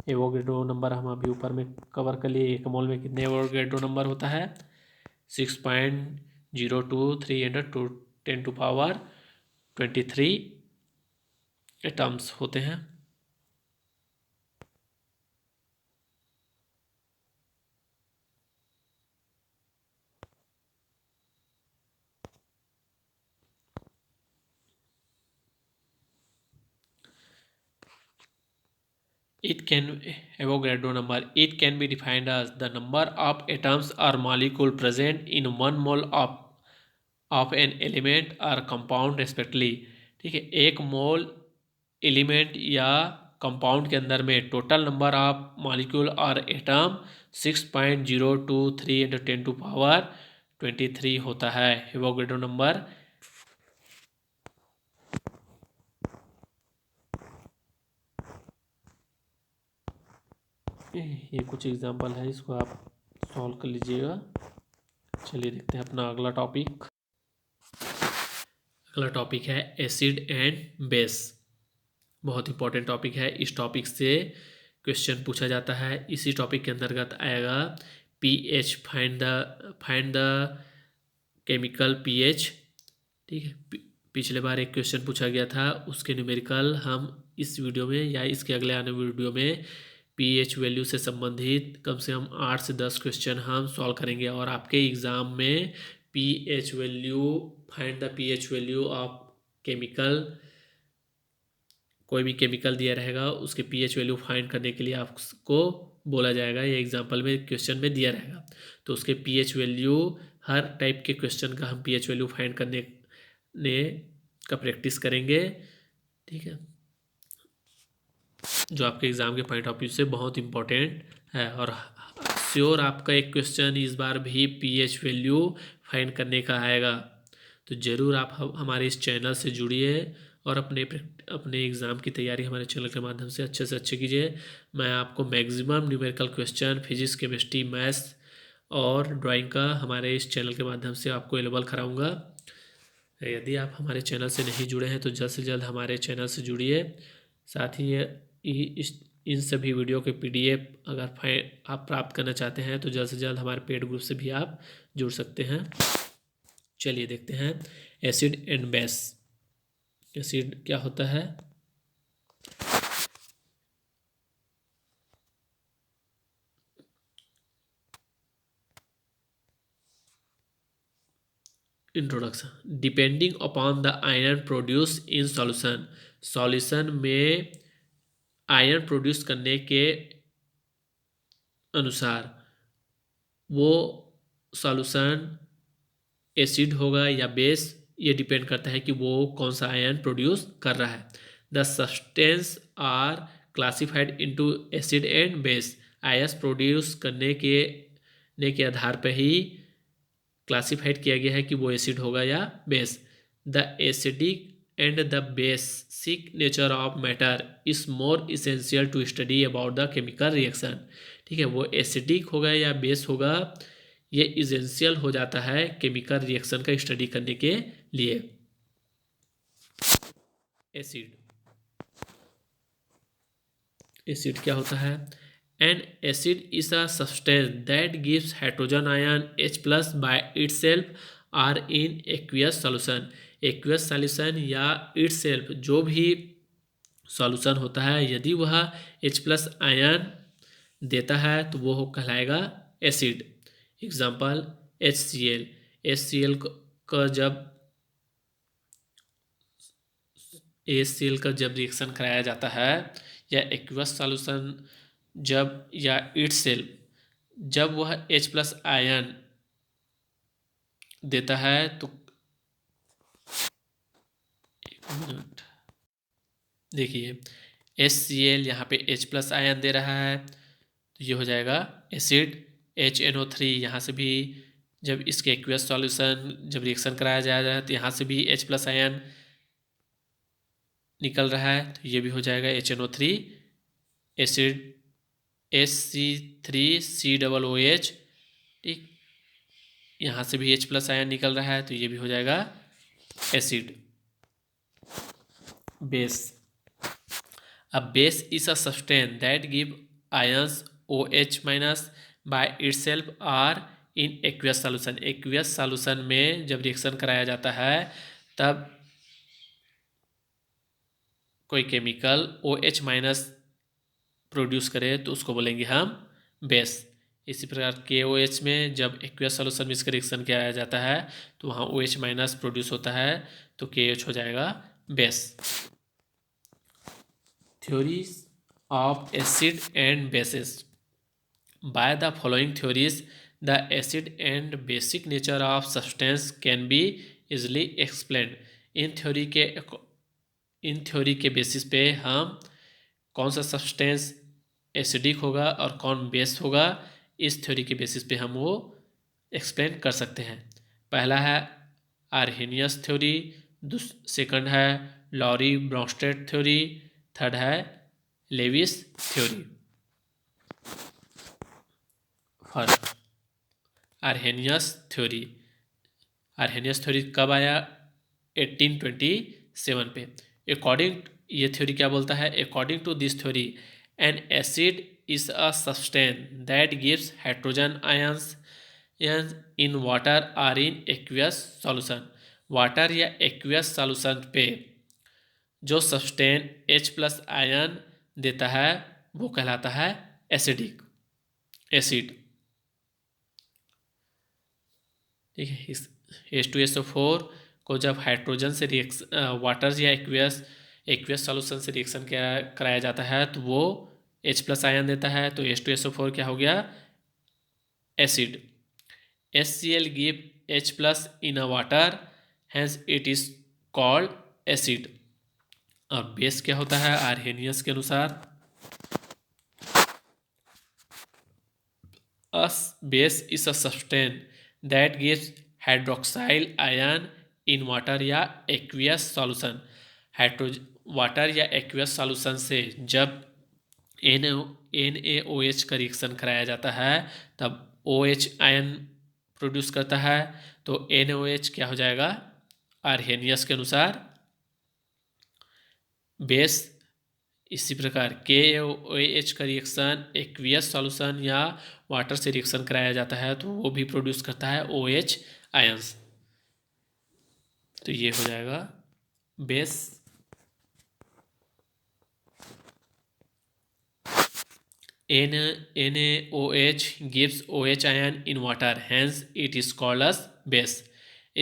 एवोगैड्रो नंबर हम अभी ऊपर में कवर कर लिए। एक मोल में कितने एवोगैड्रो नंबर होता है 6.023 × 10⁻23 एटम्स होते हैं। Avogadro number, it can be defined as the number of atoms or molecule present in 1 mole of an element or compound respectively। ठीक है, एक मोल एलिमेंट या कंपाउंड के अंदर में टोटल नंबर ऑफ मॉलिक्यूल और एटम 6.023 × 10⁻23 होता है एवोगैड्रो नंबर। ये कुछ एग्जांपल है, इसको आप सॉल्व कर लीजिएगा। चलिए देखते हैं अपना अगला टॉपिक। अगला टॉपिक है एसिड एंड बेस। बहुत इंपॉर्टेंट टॉपिक है, इस टॉपिक से क्वेश्चन पूछा जाता है। इसी टॉपिक के अंतर्गत आएगा pH, find the chemical pH। ठीक है, पिछले बार एक क्वेश्चन पूछा गया था, उसके न्यूमेरिकल हम इस वीडियो में या इसके अगले आने वीडियो में pH वैल्यू से संबंधित कम से कम 8 से 10 क्वेश्चन हम सॉल्व करेंगे। और आपके एग्ज़ाम में pH value, find the pH value of chemical, कोई भी केमिकल दिया रहेगा उसके पीएच वैल्यू फाइंड करने के लिए आपको बोला जाएगा, ये एग्जांपल में क्वेश्चन में दिया रहेगा। तो उसके पीएच वैल्यू, हर टाइप के क्वेश्चन का हम पीएच वैल्यू फाइंड करने का प्रैक्टिस करेंगे, ठीक है, जो आपके एग्ज़ाम के पॉइंट ऑफ व्यू से बहुत इंपॉर्टेंट है। और श्योर आपका एक क्वेश्चन इस बार भी पीएच वैल्यू फाइंड करने का आएगा। तो ज़रूर आप हमारे इस चैनल से जुड़िए और अपने एग्ज़ाम की तैयारी हमारे चैनल के माध्यम से अच्छे कीजिए। मैं आपको maximum numerical question physics, chemistry, maths और ड्राइंग का हमारे इस चैनल के माध्यम से आपको अवेलेबल कराऊंगा। यदि आप हमारे चैनल से नहीं जुड़े हैं तो जल्द से जल्द हमारे चैनल से जुड़िए। साथ ही इन सभी वीडियो के पीडीएफ अगर आप प्राप्त करना चाहते हैं तो जल्द से जल्द हमारे पेड ग्रुप से भी आप जुड़ सकते हैं। चलिए देखते हैं एसिड एंड बेस। एसिड क्या होता है? Introduction. Depending upon the iron produce in solution, solution में आयरन प्रोड्यूस करने के अनुसार वो सॉल्यूशन एसिड होगा या बेस, ये डिपेंड करता है कि वो कौन सा आयन प्रोड्यूस कर रहा है। The substance are classified into acid and base. Ions produce करने के आधार पर ही क्लासिफाइड किया गया है कि वो एसिड होगा या base. The acidic and the basic nature of matter is more essential to study about the chemical reaction. ठीक है, वो एसिडिक होगा या बेस होगा, ये इसेंशियल हो जाता है केमिकल रिएक्शन का स्टडी करने के लिए। एसिड क्या होता है? An acid is a substance that gives hydrogen ion H+ by itself or in aqueous solution. Aqueous solution या इटसेल्फ जो भी सॉल्यूशन होता है, यदि वह H+ आयन देता है तो वो कहलाएगा एसिड। Example HCl। HCl का जब रिएक्शन कराया जाता है या एक्वियस सॉल्यूशन जब या इटसेल्फ जब वह H+ आयन देता है तो देखिए HCl यहाँ पे H+ आयन दे रहा है तो ये हो जाएगा एसिड। HNO3 यहाँ से भी जब इसके एक्वियस सॉल्यूशन जब रिएक्शन कराया जाएगा तो यहाँ से भी H+ आयन निकल रहा है तो ये भी हो जाएगा HNO3 एसिड। HC3COOH, ठीक, यहाँ से भी H+ आयन निकल रहा है तो ये भी हो जाएगा acid. Base. A base is a substance that give ions OH- by itself or in aqueous solution। aqueous solution में जब रिएक्शन कराया जाता है तब कोई केमिकल OH- प्रोड्यूस करे तो उसको बोलेंगे हम बेस। इसी प्रकार KOH में जब एक्वियस सॉल्यूशन में इसका रिएक्शन किया जाता है तो वहाँ OH- प्रोड्यूस होता है तो KH हो जाएगा base. Theories of acid and bases। By the following theories, the acid and basic nature of substance can be easily explained। In theory के बेसिस पे हम कौन सा सब्सटेंस एसिडिक होगा और कौन बेस होगा, इस थ्योरी के बेसिस पे हम वो एक्सप्लेन कर सकते हैं। पहला है आर्हेनियस थ्योरी, सेकंड है लॉरी ब्रॉन्स्टेड थ्योरी, थर्ड है Lewis theory. First Arrhenius theory. Arrhenius theory कब आया? 1827 पे। ये थ्योरी क्या बोलता है? According to this theory an acid is a substance that gives hydrogen ions in water or in aqueous solution. Water या aqueous solution पे जो सब्सटेंस H+ आयन देता है वो कहलाता है एसिडिक एसिड। ठीक है, H2SO4 को जब हाइड्रोजन से वाटर या एक्वियस सॉल्यूशन से रिएक्शन कराया जाता है तो वो H+ आयन देता है। तो H2SO4 क्या हो गया, acid. HCl give H+ in a water, hence it is called acid। अब बेस क्या होता है, आर्हेनियस के अनुसार a base is a substance that gives hydroxyl ion in water या aqueous solution। वाटर या एक्वियस सॉल्यूशन से जब NaOH का रिएक्शन कराया जाता है तब OH आयन प्रोड्यूस करता है। तो NaOH क्या हो जाएगा, आर्हेनियस के अनुसार बेस। इसी प्रकार KaOH का रिएक्शन एक्वियस सॉल्यूशन या वाटर से रिएक्शन कराया जाता है तो वो भी प्रोड्यूस करता है OH आयंस। तो ये हो जाएगा base. NaOH gives OH ion in water, hence it is called as base।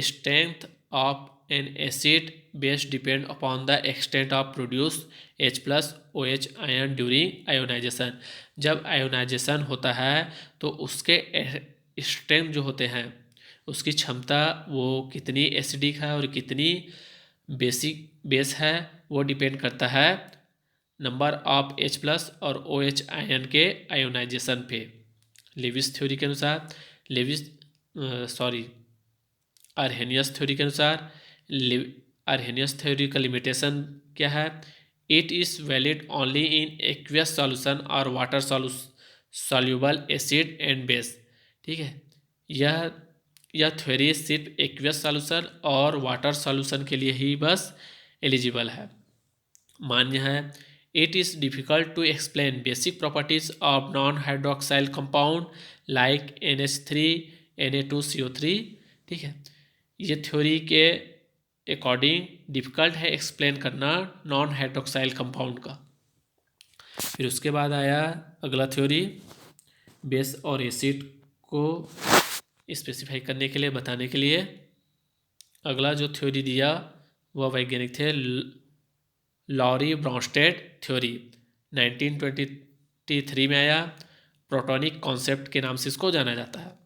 Strength of an acid base depend upon the extent of produced H+ OH ion during ionization। जब ionisation होता है तो उसके strength जो होते हैं, उसकी क्षमता, वो कितनी एसिडिक है और कितनी बेस है, वो डिपेंड करता है नंबर ऑफ H+ और OH आयन के आयोनाइजेशन पे। लेविस थ्योरी के अनुसार आर्हेनियस थ्योरी के अनुसार आर्हेनियस थ्योरी का लिमिटेशन क्या है, it is valid only in aqueous solution और water soluble acid and base. ठीक है, यह थ्योरी सिर्फ एक्वियस सॉल्यूशन और वाटर सॉल्यूशन के लिए ही बस एलिजिबल है, मान्य है। It is difficult to explain basic properties of non-hydroxyl compound like NH3, Na2CO3। ठीक है, ये थ्योरी के अकॉर्डिंग डिफ़िकल्ट है एक्सप्लेन करना नॉन हाइड्रोक्साइल कंपाउंड का। फिर उसके बाद आया अगला थ्योरी, बेस और एसिड को स्पेसिफाई करने के लिए, बताने के लिए। अगला जो थ्योरी दिया वह वैज्ञानिक थे लॉरी ब्रॉन्स्टेड थ्योरी, 1923 में आया। प्रोटॉनिक कॉन्सेप्ट के नाम से इसको जाना जाता है।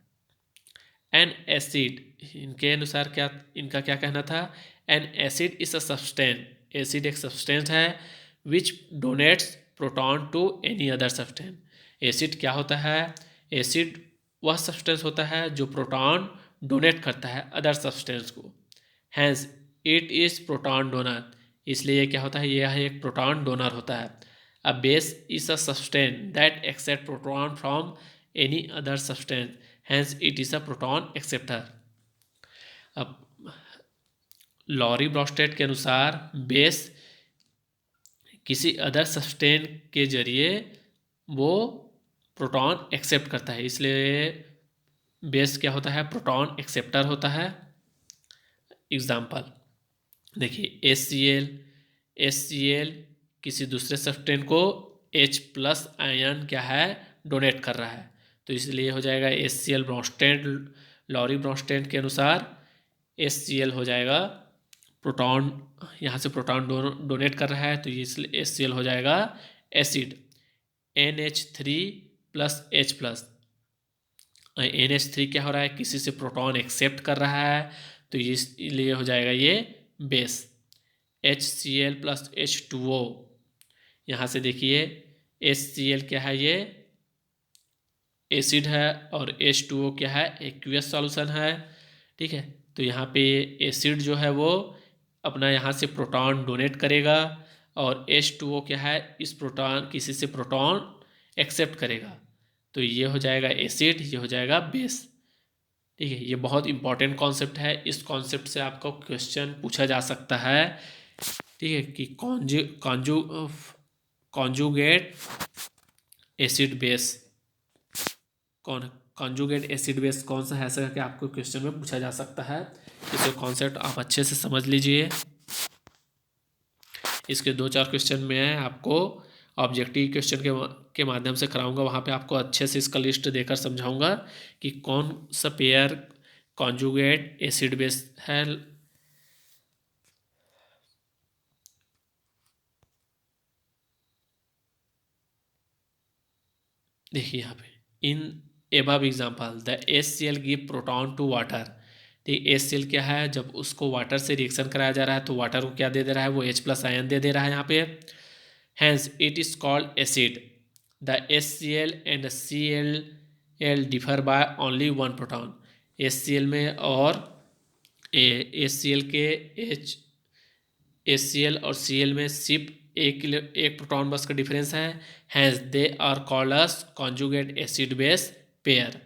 एन एसिड, इनके अनुसार क्या, इनका क्या कहना था, an acid is a substance, acid एक सब्सटेंस है which donates proton to any other substance. Acid क्या होता है, एसिड वह सब्सटेंस होता है जो प्रोटॉन डोनेट करता है अदर सब्सटेंस को, hence it is proton donor, इसलिए क्या होता है, यह एक प्रोटॉन डोनर होता है। A base is a substance that accept proton from any other substance, hence it is a proton acceptor. अब लॉरी ब्रॉन्स्टेड के अनुसार बेस किसी अदर सब्सटेंस के जरिए वो प्रोटॉन एक्सेप्ट करता है, इसलिए बेस क्या होता है, प्रोटॉन एक्सेप्टर होता है। एग्जाम्पल देखिए, HCl किसी दूसरे सब्सटेंस को H+ आयन क्या है, डोनेट कर रहा है, तो इसलिए हो जाएगा HCl ब्रॉन्स्टेड। लॉरी ब्रॉन्स्टेड के अनुसार HCl हो जाएगा प्रोटॉन, यहाँ से प्रोटॉन डोनेट कर रहा है तो इसलिए HCl हो जाएगा एसिड। NH3+H+, NH3 क्या हो रहा है, किसी से प्रोटॉन एक्सेप्ट कर रहा है तो इसलिए हो जाएगा ये बेस। HCl+H2O, यहाँ से देखिए HCl क्या है, ये एसिड है और H2O क्या है, एक्वियस सॉल्यूशन है। ठीक है, तो यहाँ पे एसिड जो है वो अपना यहाँ से प्रोटॉन डोनेट करेगा और H2O क्या है, इस प्रोटॉन किसी से प्रोटॉन एक्सेप्ट करेगा, तो ये हो जाएगा एसिड, ये हो जाएगा बेस। ठीक है, ये बहुत इंपॉर्टेंट कॉन्सेप्ट है, इस कॉन्सेप्ट से आपको क्वेश्चन पूछा जा सकता है। ठीक है, कि conjugate acid base conjugate acid base कौन सा है, ऐसा करके आपको क्वेश्चन में पूछा जा सकता है। इसको कॉन्सेप्ट आप अच्छे से समझ लीजिए। इसके 2-4 क्वेश्चन में आपको ऑब्जेक्टिव क्वेश्चन के माध्यम से कराऊंगा, वहाँ पे आपको अच्छे से इसका लिस्ट देकर समझाऊंगा कि कौन सा पेयर कॉन्जुगेट एसिड बेस है देखिए यहाँ पे in above example the HCl give proton to water. ठीक, HCl क्या है, जब उसको वाटर से रिएक्शन कराया जा रहा है तो वाटर को क्या दे दे रहा है, वो H+ आयन दे दे रहा है यहाँ पे। Hence it is called acid. The HCl and Cl differ by only one proton. HCl में और HCl के HCl और Cl में सिर्फ एक प्रोटॉन बस का डिफरेंस है। Hence they are called as conjugate acid base pair.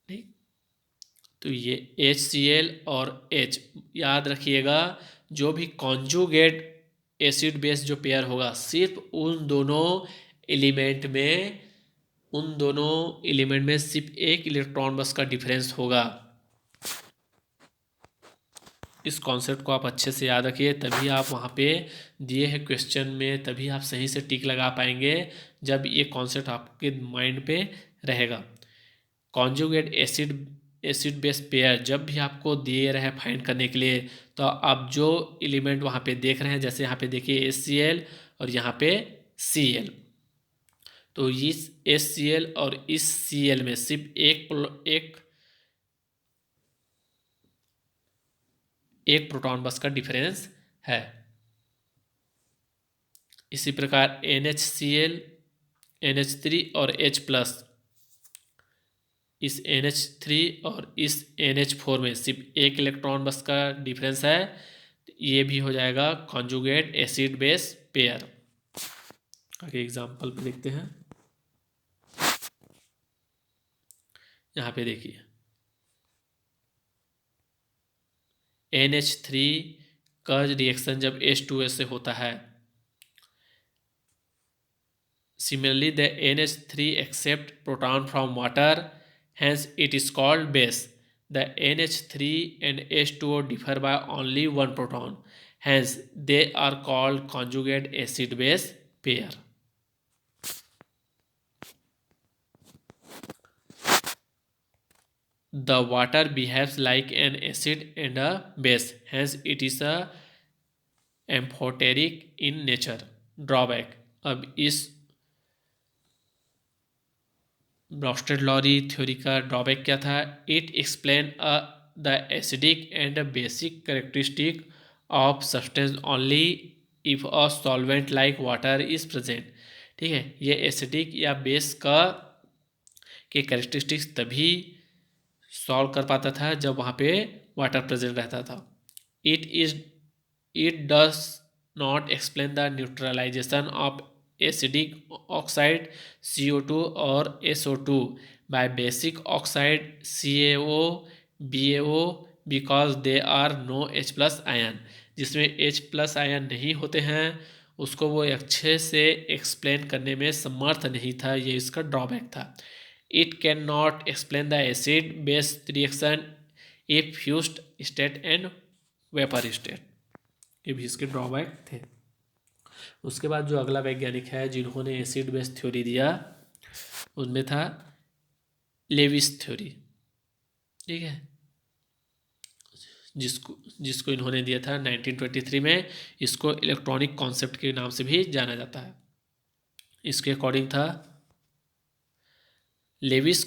ठीक, तो ये HCl और H याद रखिएगा, जो भी कॉन्जुगेट एसिड बेस जो पेयर होगा सिर्फ उन दोनों एलिमेंट में सिर्फ एक इलेक्ट्रॉन बस का डिफरेंस होगा। इस कॉन्सेप्ट को आप अच्छे से याद रखिए, तभी आप वहाँ पे दिए हैं क्वेश्चन में तभी आप सही से टिक लगा पाएंगे, जब ये कॉन्सेप्ट आपके माइंड पे रहेगा। कॉन्जुगेट एसिड बेस पेयर जब भी आपको दिए रहे फाइंड करने के लिए, तो आप जो एलिमेंट वहाँ पे देख रहे हैं, जैसे यहाँ पे देखिए HCl और यहाँ पे Cl, तो इस HCl और इस Cl में सिर्फ एक प्रोटॉन बस का डिफरेंस है। इसी प्रकार NHCl, NH3 और H+, इस NH3 और इस NH4 में सिर्फ एक इलेक्ट्रॉन बस का डिफरेंस है। ये भी हो जाएगा कॉन्जुगेट एसिड बेस पेयर। आगे एग्जांपल पे देखते हैं। यहाँ पे देखिए NH3 का रिएक्शन जब H2S से होता है, similarly the NH3 accept proton from water, hence it is called base. The NH3 and H2O differ by only one proton, hence they are called conjugate acid base pair. The water behaves like an acid and a base, hence it is a amphoteric in nature. Drawback, अब इस ब्रॉस्टेड-लॉरी theory का drawback क्या था? It explain the acidic and basic characteristic of substance only if a solvent like water is present. ठीक है, ये acidic या base का के कैरेक्टरिस्टिक्स तभी सॉल्व कर पाता था जब वहाँ पे वाटर प्रेजेंट रहता था। It does not explain the neutralization of acidic oxide CO2 और SO2 by basic oxide CaO, BaO because they are no H+ ion. जिसमें H+ आयन नहीं होते हैं उसको वो अच्छे से एक्सप्लेन करने में समर्थ नहीं था, ये इसका ड्रॉबैक था। It can not explain the acid base reaction if fused state and vapour state, ये भी इसके ड्रॉबैक थे। उसके बाद जो अगला वैज्ञानिक है जिन्होंने एसिड बेस थ्योरी दिया उनमें था लेविस थ्योरी। ठीक है, जिसको इन्होंने दिया था 1923 में। इसको इलेक्ट्रॉनिक कॉन्सेप्ट के नाम से भी जाना जाता है। इसके अकॉर्डिंग था Levi's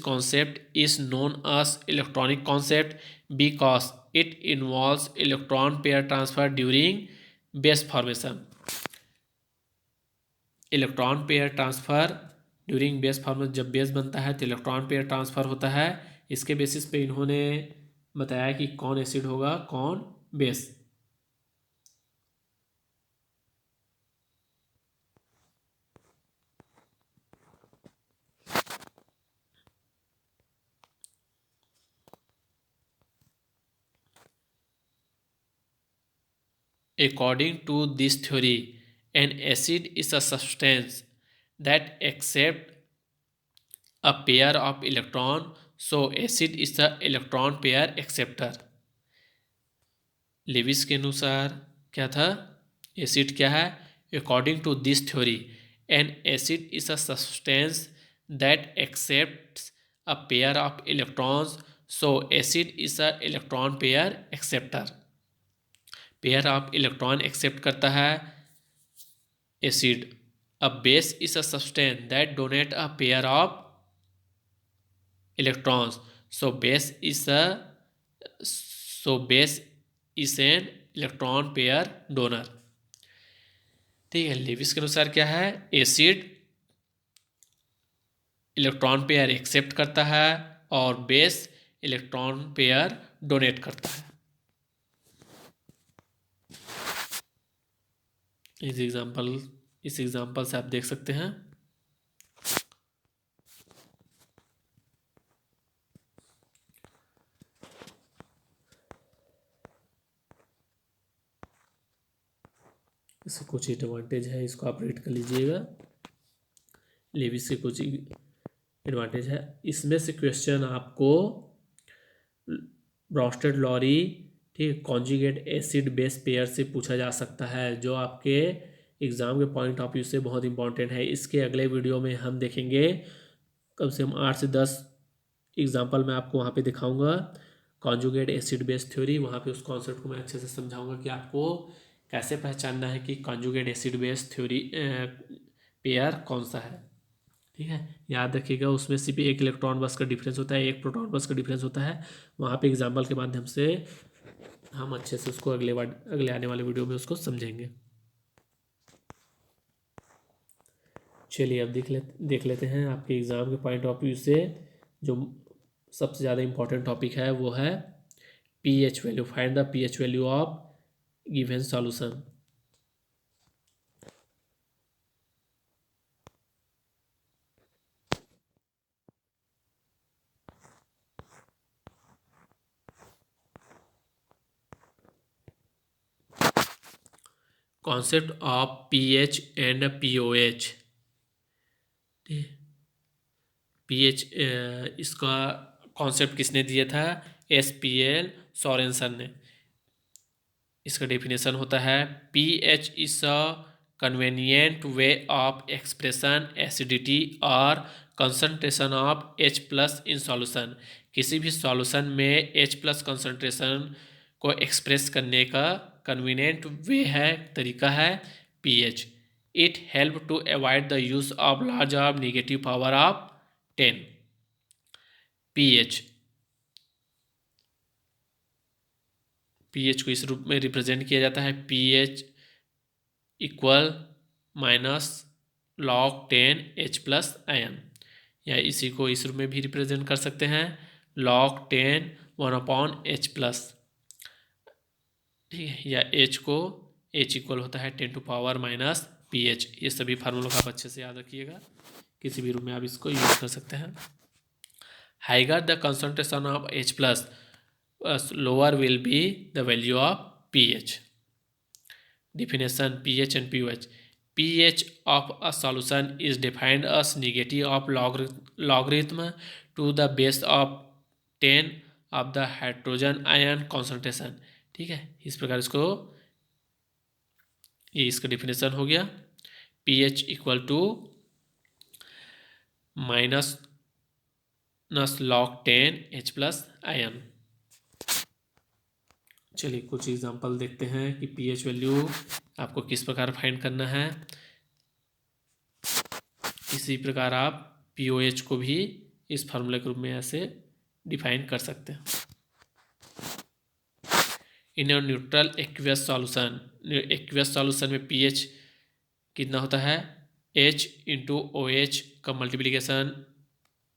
concept is known as electronic concept because it involves electron pair transfer during base formation. Electron pair transfer during base formation, जब बेस बनता है तो इलेक्ट्रॉन पेयर ट्रांसफ़र होता है। इसके बेसिस पे इन्होंने बताया कि कौन एसिड होगा कौन base. According to this theory, an acid is a substance that accepts a pair of electron, so acid is the electron pair acceptor. Lewis के अनुसार क्या था, एसिड क्या है? According to this theory an acid is a substance that accepts a pair of electrons, so acid is a electron pair acceptor. Pair of electron accept करता है acid. A base is a substance that donate a pair of electrons. So base is an electron pair donor. ठीक है, Levi's के अनुसार क्या है, acid electron pair accept करता है और बेस इलेक्ट्रॉन पेयर डोनेट करता है। इस एग्जांपल से आप देख सकते हैं। इससे कुछ एडवांटेज है, इसको आप रीड कर लीजिएगा। लेविस के कुछ एडवांटेज है, इसमें से क्वेश्चन आपको ब्रोस्टेड लॉरी, ठीक, कॉन्जुगेट एसिड बेस पेयर से पूछा जा सकता है, जो आपके एग्जाम के पॉइंट ऑफ व्यू से बहुत इंपॉर्टेंट है। इसके अगले वीडियो में हम देखेंगे कम से कम 8 से 10 एग्जाम्पल मैं आपको वहाँ पे दिखाऊंगा कॉन्जुगेट एसिड बेस थ्योरी। वहाँ पे उस कॉन्सेप्ट को मैं अच्छे से समझाऊंगा कि आपको कैसे पहचानना है कि conjugate acid base theory pair कौन सा है। ठीक है, याद रखिएगा उसमें सिर्फ एक इलेक्ट्रॉन बस का डिफरेंस होता है, एक प्रोटॉन बस का डिफरेंस होता है। वहाँ पे एग्जाम्पल के माध्यम से हम अच्छे से उसको अगले आने वाले वीडियो में उसको समझेंगे। चलिए अब देख लेते हैं आपके एग्ज़ाम के पॉइंट ऑफ व्यू से जो सबसे ज़्यादा इम्पोर्टेंट टॉपिक है वो है pH value. Find the pH value of given solution. Concept of pH and pOH. PH इसका कॉन्सेप्ट किसने दिया था, एसपीएल सोरेनसन ने। इसका डेफिनेशन होता है pH is a convenient way of expression acidity और concentration of H plus in solution. किसी भी सॉल्यूशन में H प्लस कंसंट्रेशन को एक्सप्रेस करने का कन्वीनियंट वे है, तरीका है pH. It help to avoid the use of large of negative power of 10। PH को इस रूप में रिप्रेजेंट किया जाता है, pH equal minus log 10 H plus ion, या इसी को इस रूप में भी रिप्रेजेंट कर सकते हैं log 10 1/H प्लस। ठीक है, या H को H इक्वल होता है 10 टू पावर माइनस पीएच। ये सभी फार्मूलों का आप अच्छे से याद रखिएगा, किसी भी रूप में आप इसको यूज कर सकते हैं। Higher the concentration of H plus lower will be the value of pH। Definition pH and pOH. pH of a solution is defined as negative of logarithm to the base of 10 of the hydrogen ion concentration। ठीक है, इस प्रकार ये इसका definition हो गया, pH equal to minus log 10 H plus ion. चलिए कुछ एग्जांपल देखते हैं कि पीएच वैल्यू आपको किस प्रकार फाइंड करना है। इसी प्रकार आप पीओएच को भी इस फार्मूले के रूप में ऐसे डिफाइन कर सकते हैं। इन न्यूट्रल एक्वियस सॉल्यूशन में पीएच कितना होता है, H इंटू OH का मल्टीप्लिकेशन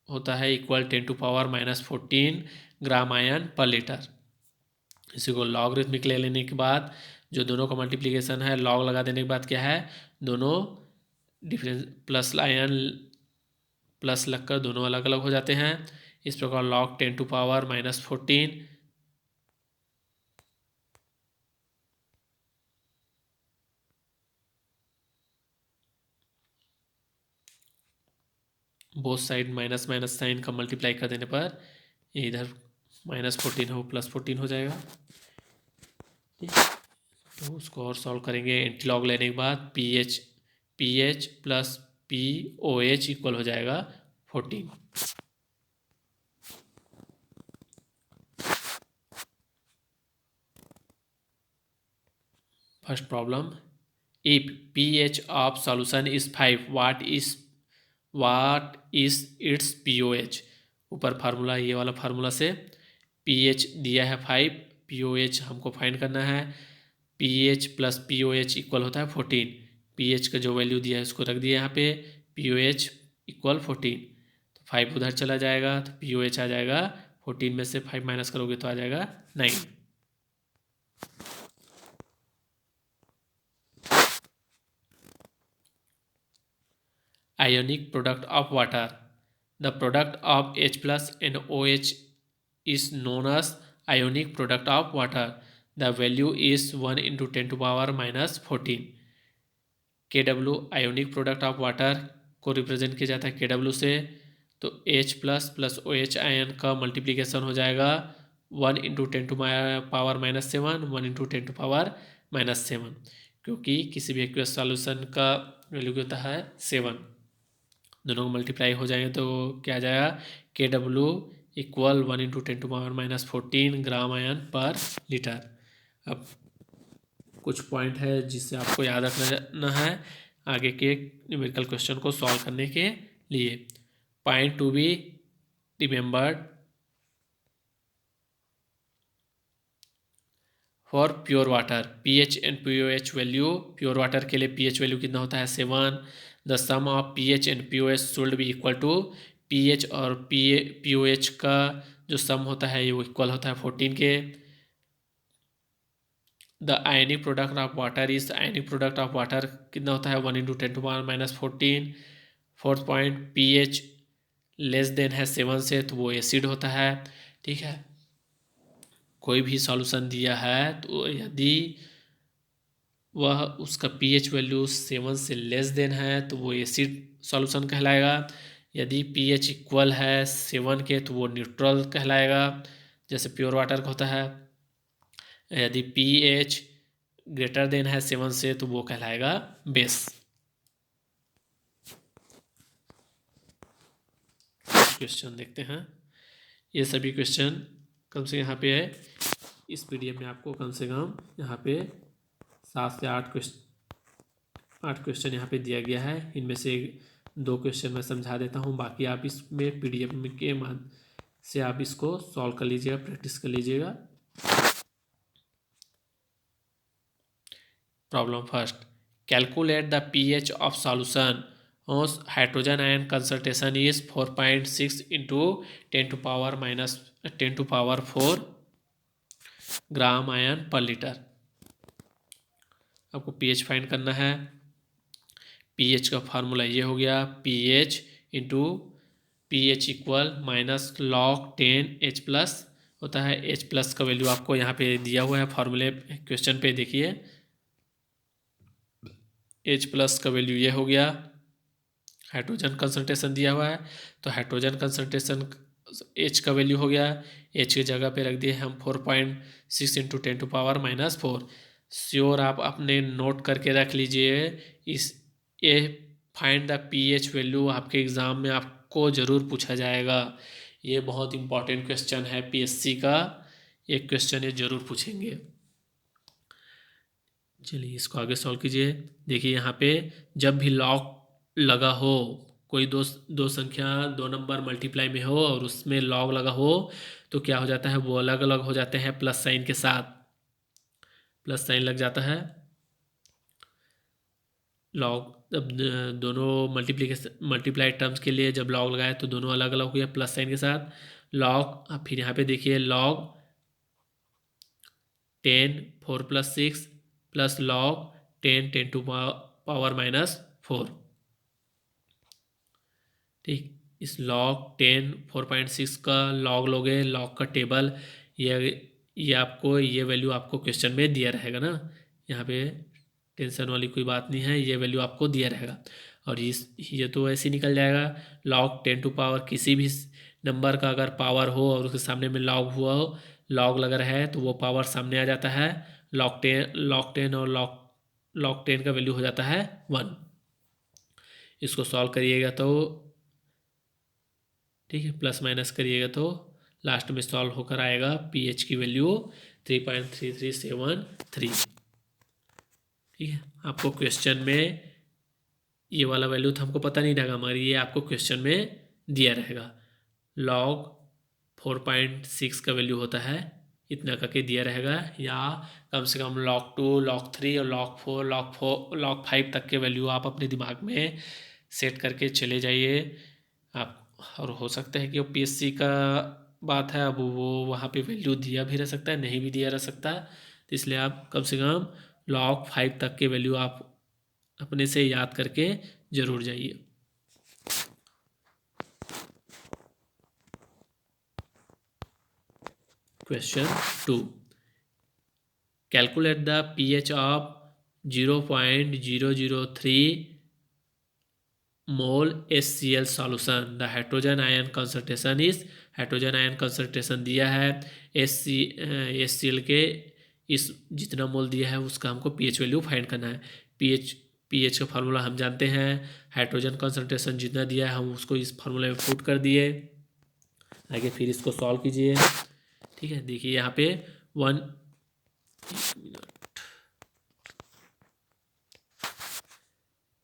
होता है equal 10 to power minus 14 gram ion per litre. इसी को लॉगरिथमिक ले लेने के बाद जो दोनों का मल्टीप्लिकेशन है, लॉग लगा देने के बाद क्या है, दोनों डिफरेंस प्लस आयन प्लस लगकर दोनों अलग अलग हो जाते हैं। इस प्रकार log 10 to power minus 14 both side minus minus sign का मल्टीप्लाई कर देने पर इधर माइनस 14 हो प्लस 14 हो जाएगा। तो उसको और सॉल्व करेंगे, एंटी लॉग लेने के बाद पीएच प्लस पीओएच इक्वल हो जाएगा 14। First problem, if pH of solution is 5, what is it's pOH। ऊपर फार्मूला, ये वाला फार्मूला से pH दिया है 5, pOH हमको फाइंड करना है। pH प्लस pOH इक्वल होता है 14। pH का जो वैल्यू दिया है उसको रख दिया यहाँ पे, pOH इक्वल 14, तो 5 उधर चला जाएगा तो pOH आ जाएगा 14 में से 5 माइनस करोगे तो आ जाएगा 9। Ionic product of water. The product of H plus and OH is known as ionic product of water. The value is 1 into 10 to power minus 14। KW ionic product of water को represent किया जाता है KW से, तो H plus plus OH ion का multiplication हो जाएगा 1 into 10 to power minus 7, 1 into 10 to power minus 7, क्योंकि किसी भी एक्वस सॉल्यूशन का वैल्यू क्या होता है 7। दोनों को मल्टीप्लाई हो जाएंगे तो क्या आ जाएगा, KW equal 1 into 10 to power minus 14 gram ion per litre. अब कुछ पॉइंट है जिससे आपको याद रखना है आगे के न्यूमेरिकल क्वेश्चन को सॉल्व करने के लिए। Point to be remembered, for pure water pH and pOH value, pure water के लिए pH वैल्यू कितना होता है 7। The sum of pH and pOH should be equal to, pH और pOH का जो सम होता है वो इक्वल होता है 14 के। The ionic product of water is, ionic product of water कितना होता है 1 into 10 to power minus 14। Fourth point, pH less than है 7 से तो वो एसिड होता है। ठीक है, कोई भी सॉल्यूशन दिया है तो यदि वह उसका pH वैल्यू 7 से लेस देन है तो वो एसिड सॉल्यूशन कहलाएगा। यदि pH इक्वल है 7 के तो वो न्यूट्रल कहलाएगा, जैसे प्योर वाटर का होता है। यदि pH ग्रेटर देन है 7 से तो वो कहलाएगा बेस। क्वेश्चन देखते हैं, ये सभी क्वेश्चन कम से यहाँ पे है, इस पीडीएफ में आपको कम से कम यहाँ पे 7 से 8 क्वेश्चन यहाँ पे दिया गया है। इनमें से 2 क्वेश्चन मैं समझा देता हूँ, बाकी आप इसमें पीडीएफ में के माध्यम से आप इसको सॉल्व कर लीजिएगा, प्रैक्टिस कर लीजिएगा। Problem first, calculate the pH of solution whose hydrogen ion concentration is 4.6 into 10 to power minus 10 to power 4 gram ion per litre. आपको pH फाइंड करना है। pH का फार्मूला ये हो गया, pH into pH equal minus log 10 H plus होता है। H plus का वैल्यू आपको यहाँ पे दिया हुआ है फॉर्मूले क्वेश्चन पे, देखिए H प्लस का वैल्यू ये हो गया, हाइड्रोजन कंसंट्रेशन दिया हुआ है तो हाइड्रोजन कंसंट्रेशन H का वैल्यू हो गया, H की जगह पे रख दिए हम 4.6 into 10 to power minus 4। Sure आप अपने नोट करके रख लीजिए, इस ये फाइंड द pH वैल्यू आपके एग्ज़ाम में आपको ज़रूर पूछा जाएगा। ये बहुत इंपॉर्टेंट क्वेश्चन है PSC का, एक क्वेश्चन ये ज़रूर पूछेंगे। चलिए इसको आगे सॉल्व कीजिए। देखिए यहाँ पे जब भी लॉग लगा हो, कोई दो संख्या 2 नंबर मल्टीप्लाई में हो और उसमें लॉग लगा हो तो क्या हो जाता है, वो अलग अलग हो जाते हैं प्लस साइन के साथ, प्लस साइन लग जाता है। लॉग अब दोनों मल्टीप्लाई टर्म्स के लिए जब लॉग लगाए तो दोनों अलग अलग हो गया प्लस साइन के साथ। लॉग, फिर यहाँ पे देखिए log 10 4 plus 6 plus log 10 10 to power minus 4। ठीक, इस लॉग 10 4.6 का लॉग लोगे, लॉग का टेबल, ये आपको ये वैल्यू आपको क्वेश्चन में दिया रहेगा ना, यहाँ पे टेंशन वाली कोई बात नहीं है, ये वैल्यू आपको दिया रहेगा। और ये तो ऐसे ही निकल जाएगा, लॉग 10 टू पावर किसी भी नंबर का अगर पावर हो और उसके सामने में लॉग हुआ हो, लॉग लगा रहा है तो वो पावर सामने आ जाता है। लॉग 10 और लॉग 10 का वैल्यू हो जाता है 1। इसको सॉल्व करिएगा तो ठीक है, प्लस माइनस करिएगा तो लास्ट में सॉल्व होकर आएगा pH की वैल्यू 3.3373। ठीक है, आपको क्वेश्चन में ये वाला वैल्यू तो हमको पता नहीं रहेगा, मगर ये आपको क्वेश्चन में दिया रहेगा। log 4.6 का वैल्यू होता है इतना करके दिया रहेगा, या कम से कम log 2, log 3 और log 5 तक के वैल्यू आप अपने दिमाग में सेट करके चले जाइए आप। और हो सकता है कि वो पीएससी का बात है, अब वो वहाँ पे वैल्यू दिया भी रह सकता है, नहीं भी दिया रह सकता है, तो इसलिए आप कम से कम log 5 तक के वैल्यू आप अपने से याद करके ज़रूर जाइए। Question 2. Calculate the pH of 0.003 mole HCl solution. The hydrogen ion concentration is, hydrogen ion concentration दिया है HCl के, इस जितना मोल दिया है उसका हमको pH वैल्यू फाइंड करना है। pH का फार्मूला हम जानते हैं, हाइड्रोजन कंसंट्रेशन जितना दिया है हम उसको इस फार्मूले में पुट कर दिए। आगे फिर इसको सॉल्व कीजिए। ठीक है, देखिए यहाँ पे 1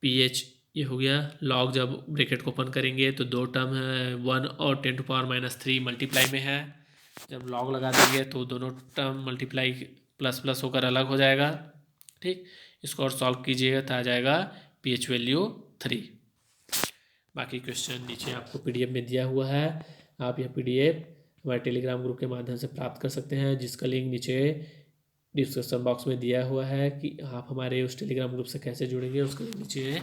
pH ये हो गया। लॉग जब ब्रैकेट को ओपन करेंगे तो दो टर्म है, 1 और 10⁻³ मल्टीप्लाई में है। जब लॉग लगा देंगे तो दोनों टर्म मल्टीप्लाई प्लस प्लस होकर अलग हो जाएगा। ठीक, इसको और सॉल्व कीजिएगा तो आ जाएगा pH वैल्यू 3। बाकी क्वेश्चन नीचे आपको PDF में दिया हुआ है, आप यह PDF हमारे टेलीग्राम ग्रुप के माध्यम से प्राप्त कर सकते हैं, जिसका लिंक नीचे डिस्क्रिप्शन बॉक्स में दिया हुआ है। कि आप हमारे उस टेलीग्राम ग्रुप से कैसे जुड़ेंगे उसका लिंक नीचे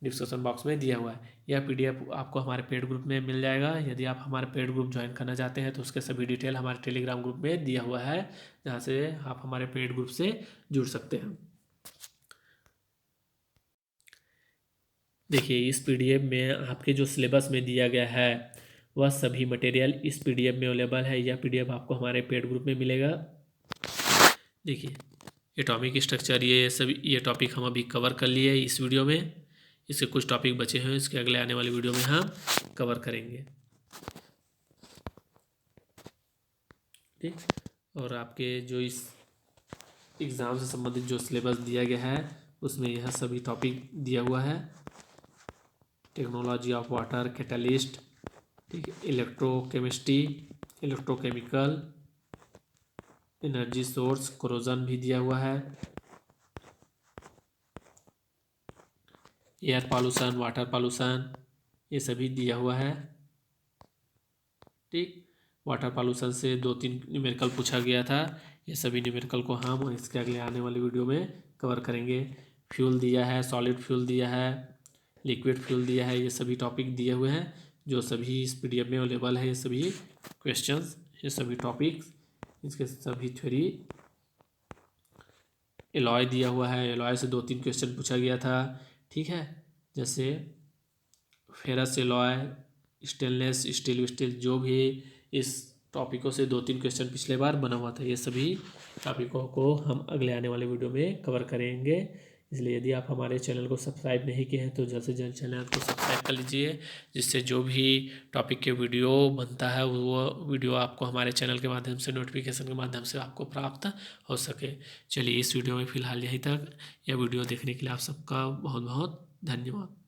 डिस्क्रिप्शन बॉक्स में दिया हुआ है। यह PDF आपको हमारे पेड ग्रुप में मिल जाएगा। यदि आप हमारे पेड ग्रुप ज्वाइन करना चाहते हैं तो उसके सभी डिटेल हमारे टेलीग्राम ग्रुप में दिया हुआ है, जहाँ से आप हमारे पेड ग्रुप से जुड़ सकते हैं। देखिए, इस PDF में आपके जो सिलेबस में दिया गया है वह सभी मटेरियल इस PDF में अवेलेबल है। यह PDF आपको हमारे पेड ग्रुप में मिलेगा। देखिए, एटॉमिक स्ट्रक्चर ये टॉपिक हम अभी कवर कर लिए इस वीडियो में। इसके कुछ टॉपिक बचे हैं, इसके अगले आने वाली वीडियो में हम कवर करेंगे। ठीक, और आपके जो इस एग्ज़ाम से संबंधित जो सिलेबस दिया गया है उसमें यह सभी टॉपिक दिया हुआ है। टेक्नोलॉजी ऑफ वाटर, कैटलिस्ट, ठीक है, electrochemistry, electrochemical, energy source, corrosion भी दिया हुआ है, एयर पॉल्यूशन, वाटर पॉल्यूशन, ये सभी दिया हुआ है। ठीक, वाटर पॉल्यूशन से 2-3 न्यूमेरिकल पूछा गया था, ये सभी न्यूमेरिकल को हम इसके अगले आने वाली वीडियो में कवर करेंगे। फ्यूल दिया है, सॉलिड फ्यूल दिया है, लिक्विड फ्यूल दिया है, ये सभी टॉपिक दिए हुए हैं जो सभी इस PDF में अवेलेबल है। ये सभी क्वेश्चंस, ये सभी टॉपिक्स, इसके सभी थ्योरी। एलॉय दिया हुआ है, एलॉय से 2-3 क्वेश्चन पूछा गया था। ठीक है, जैसे फेरस एलॉय, स्टेनलेस स्टील, जो भी इस टॉपिकों से 2-3 क्वेश्चन पिछले बार बना हुआ था, ये सभी टॉपिकों को हम अगले आने वाले वीडियो में कवर करेंगे। इसलिए यदि आप हमारे चैनल को सब्सक्राइब नहीं किए हैं तो जल्द से जल्द चैनल को सब्सक्राइब कर लीजिए, जिससे जो भी टॉपिक के वीडियो बनता है वो वीडियो आपको हमारे चैनल के माध्यम से, नोटिफिकेशन के माध्यम से आपको प्राप्त हो सके। चलिए, इस वीडियो में फ़िलहाल यहीं तक। यह वीडियो देखने के लिए आप सबका बहुत बहुत धन्यवाद।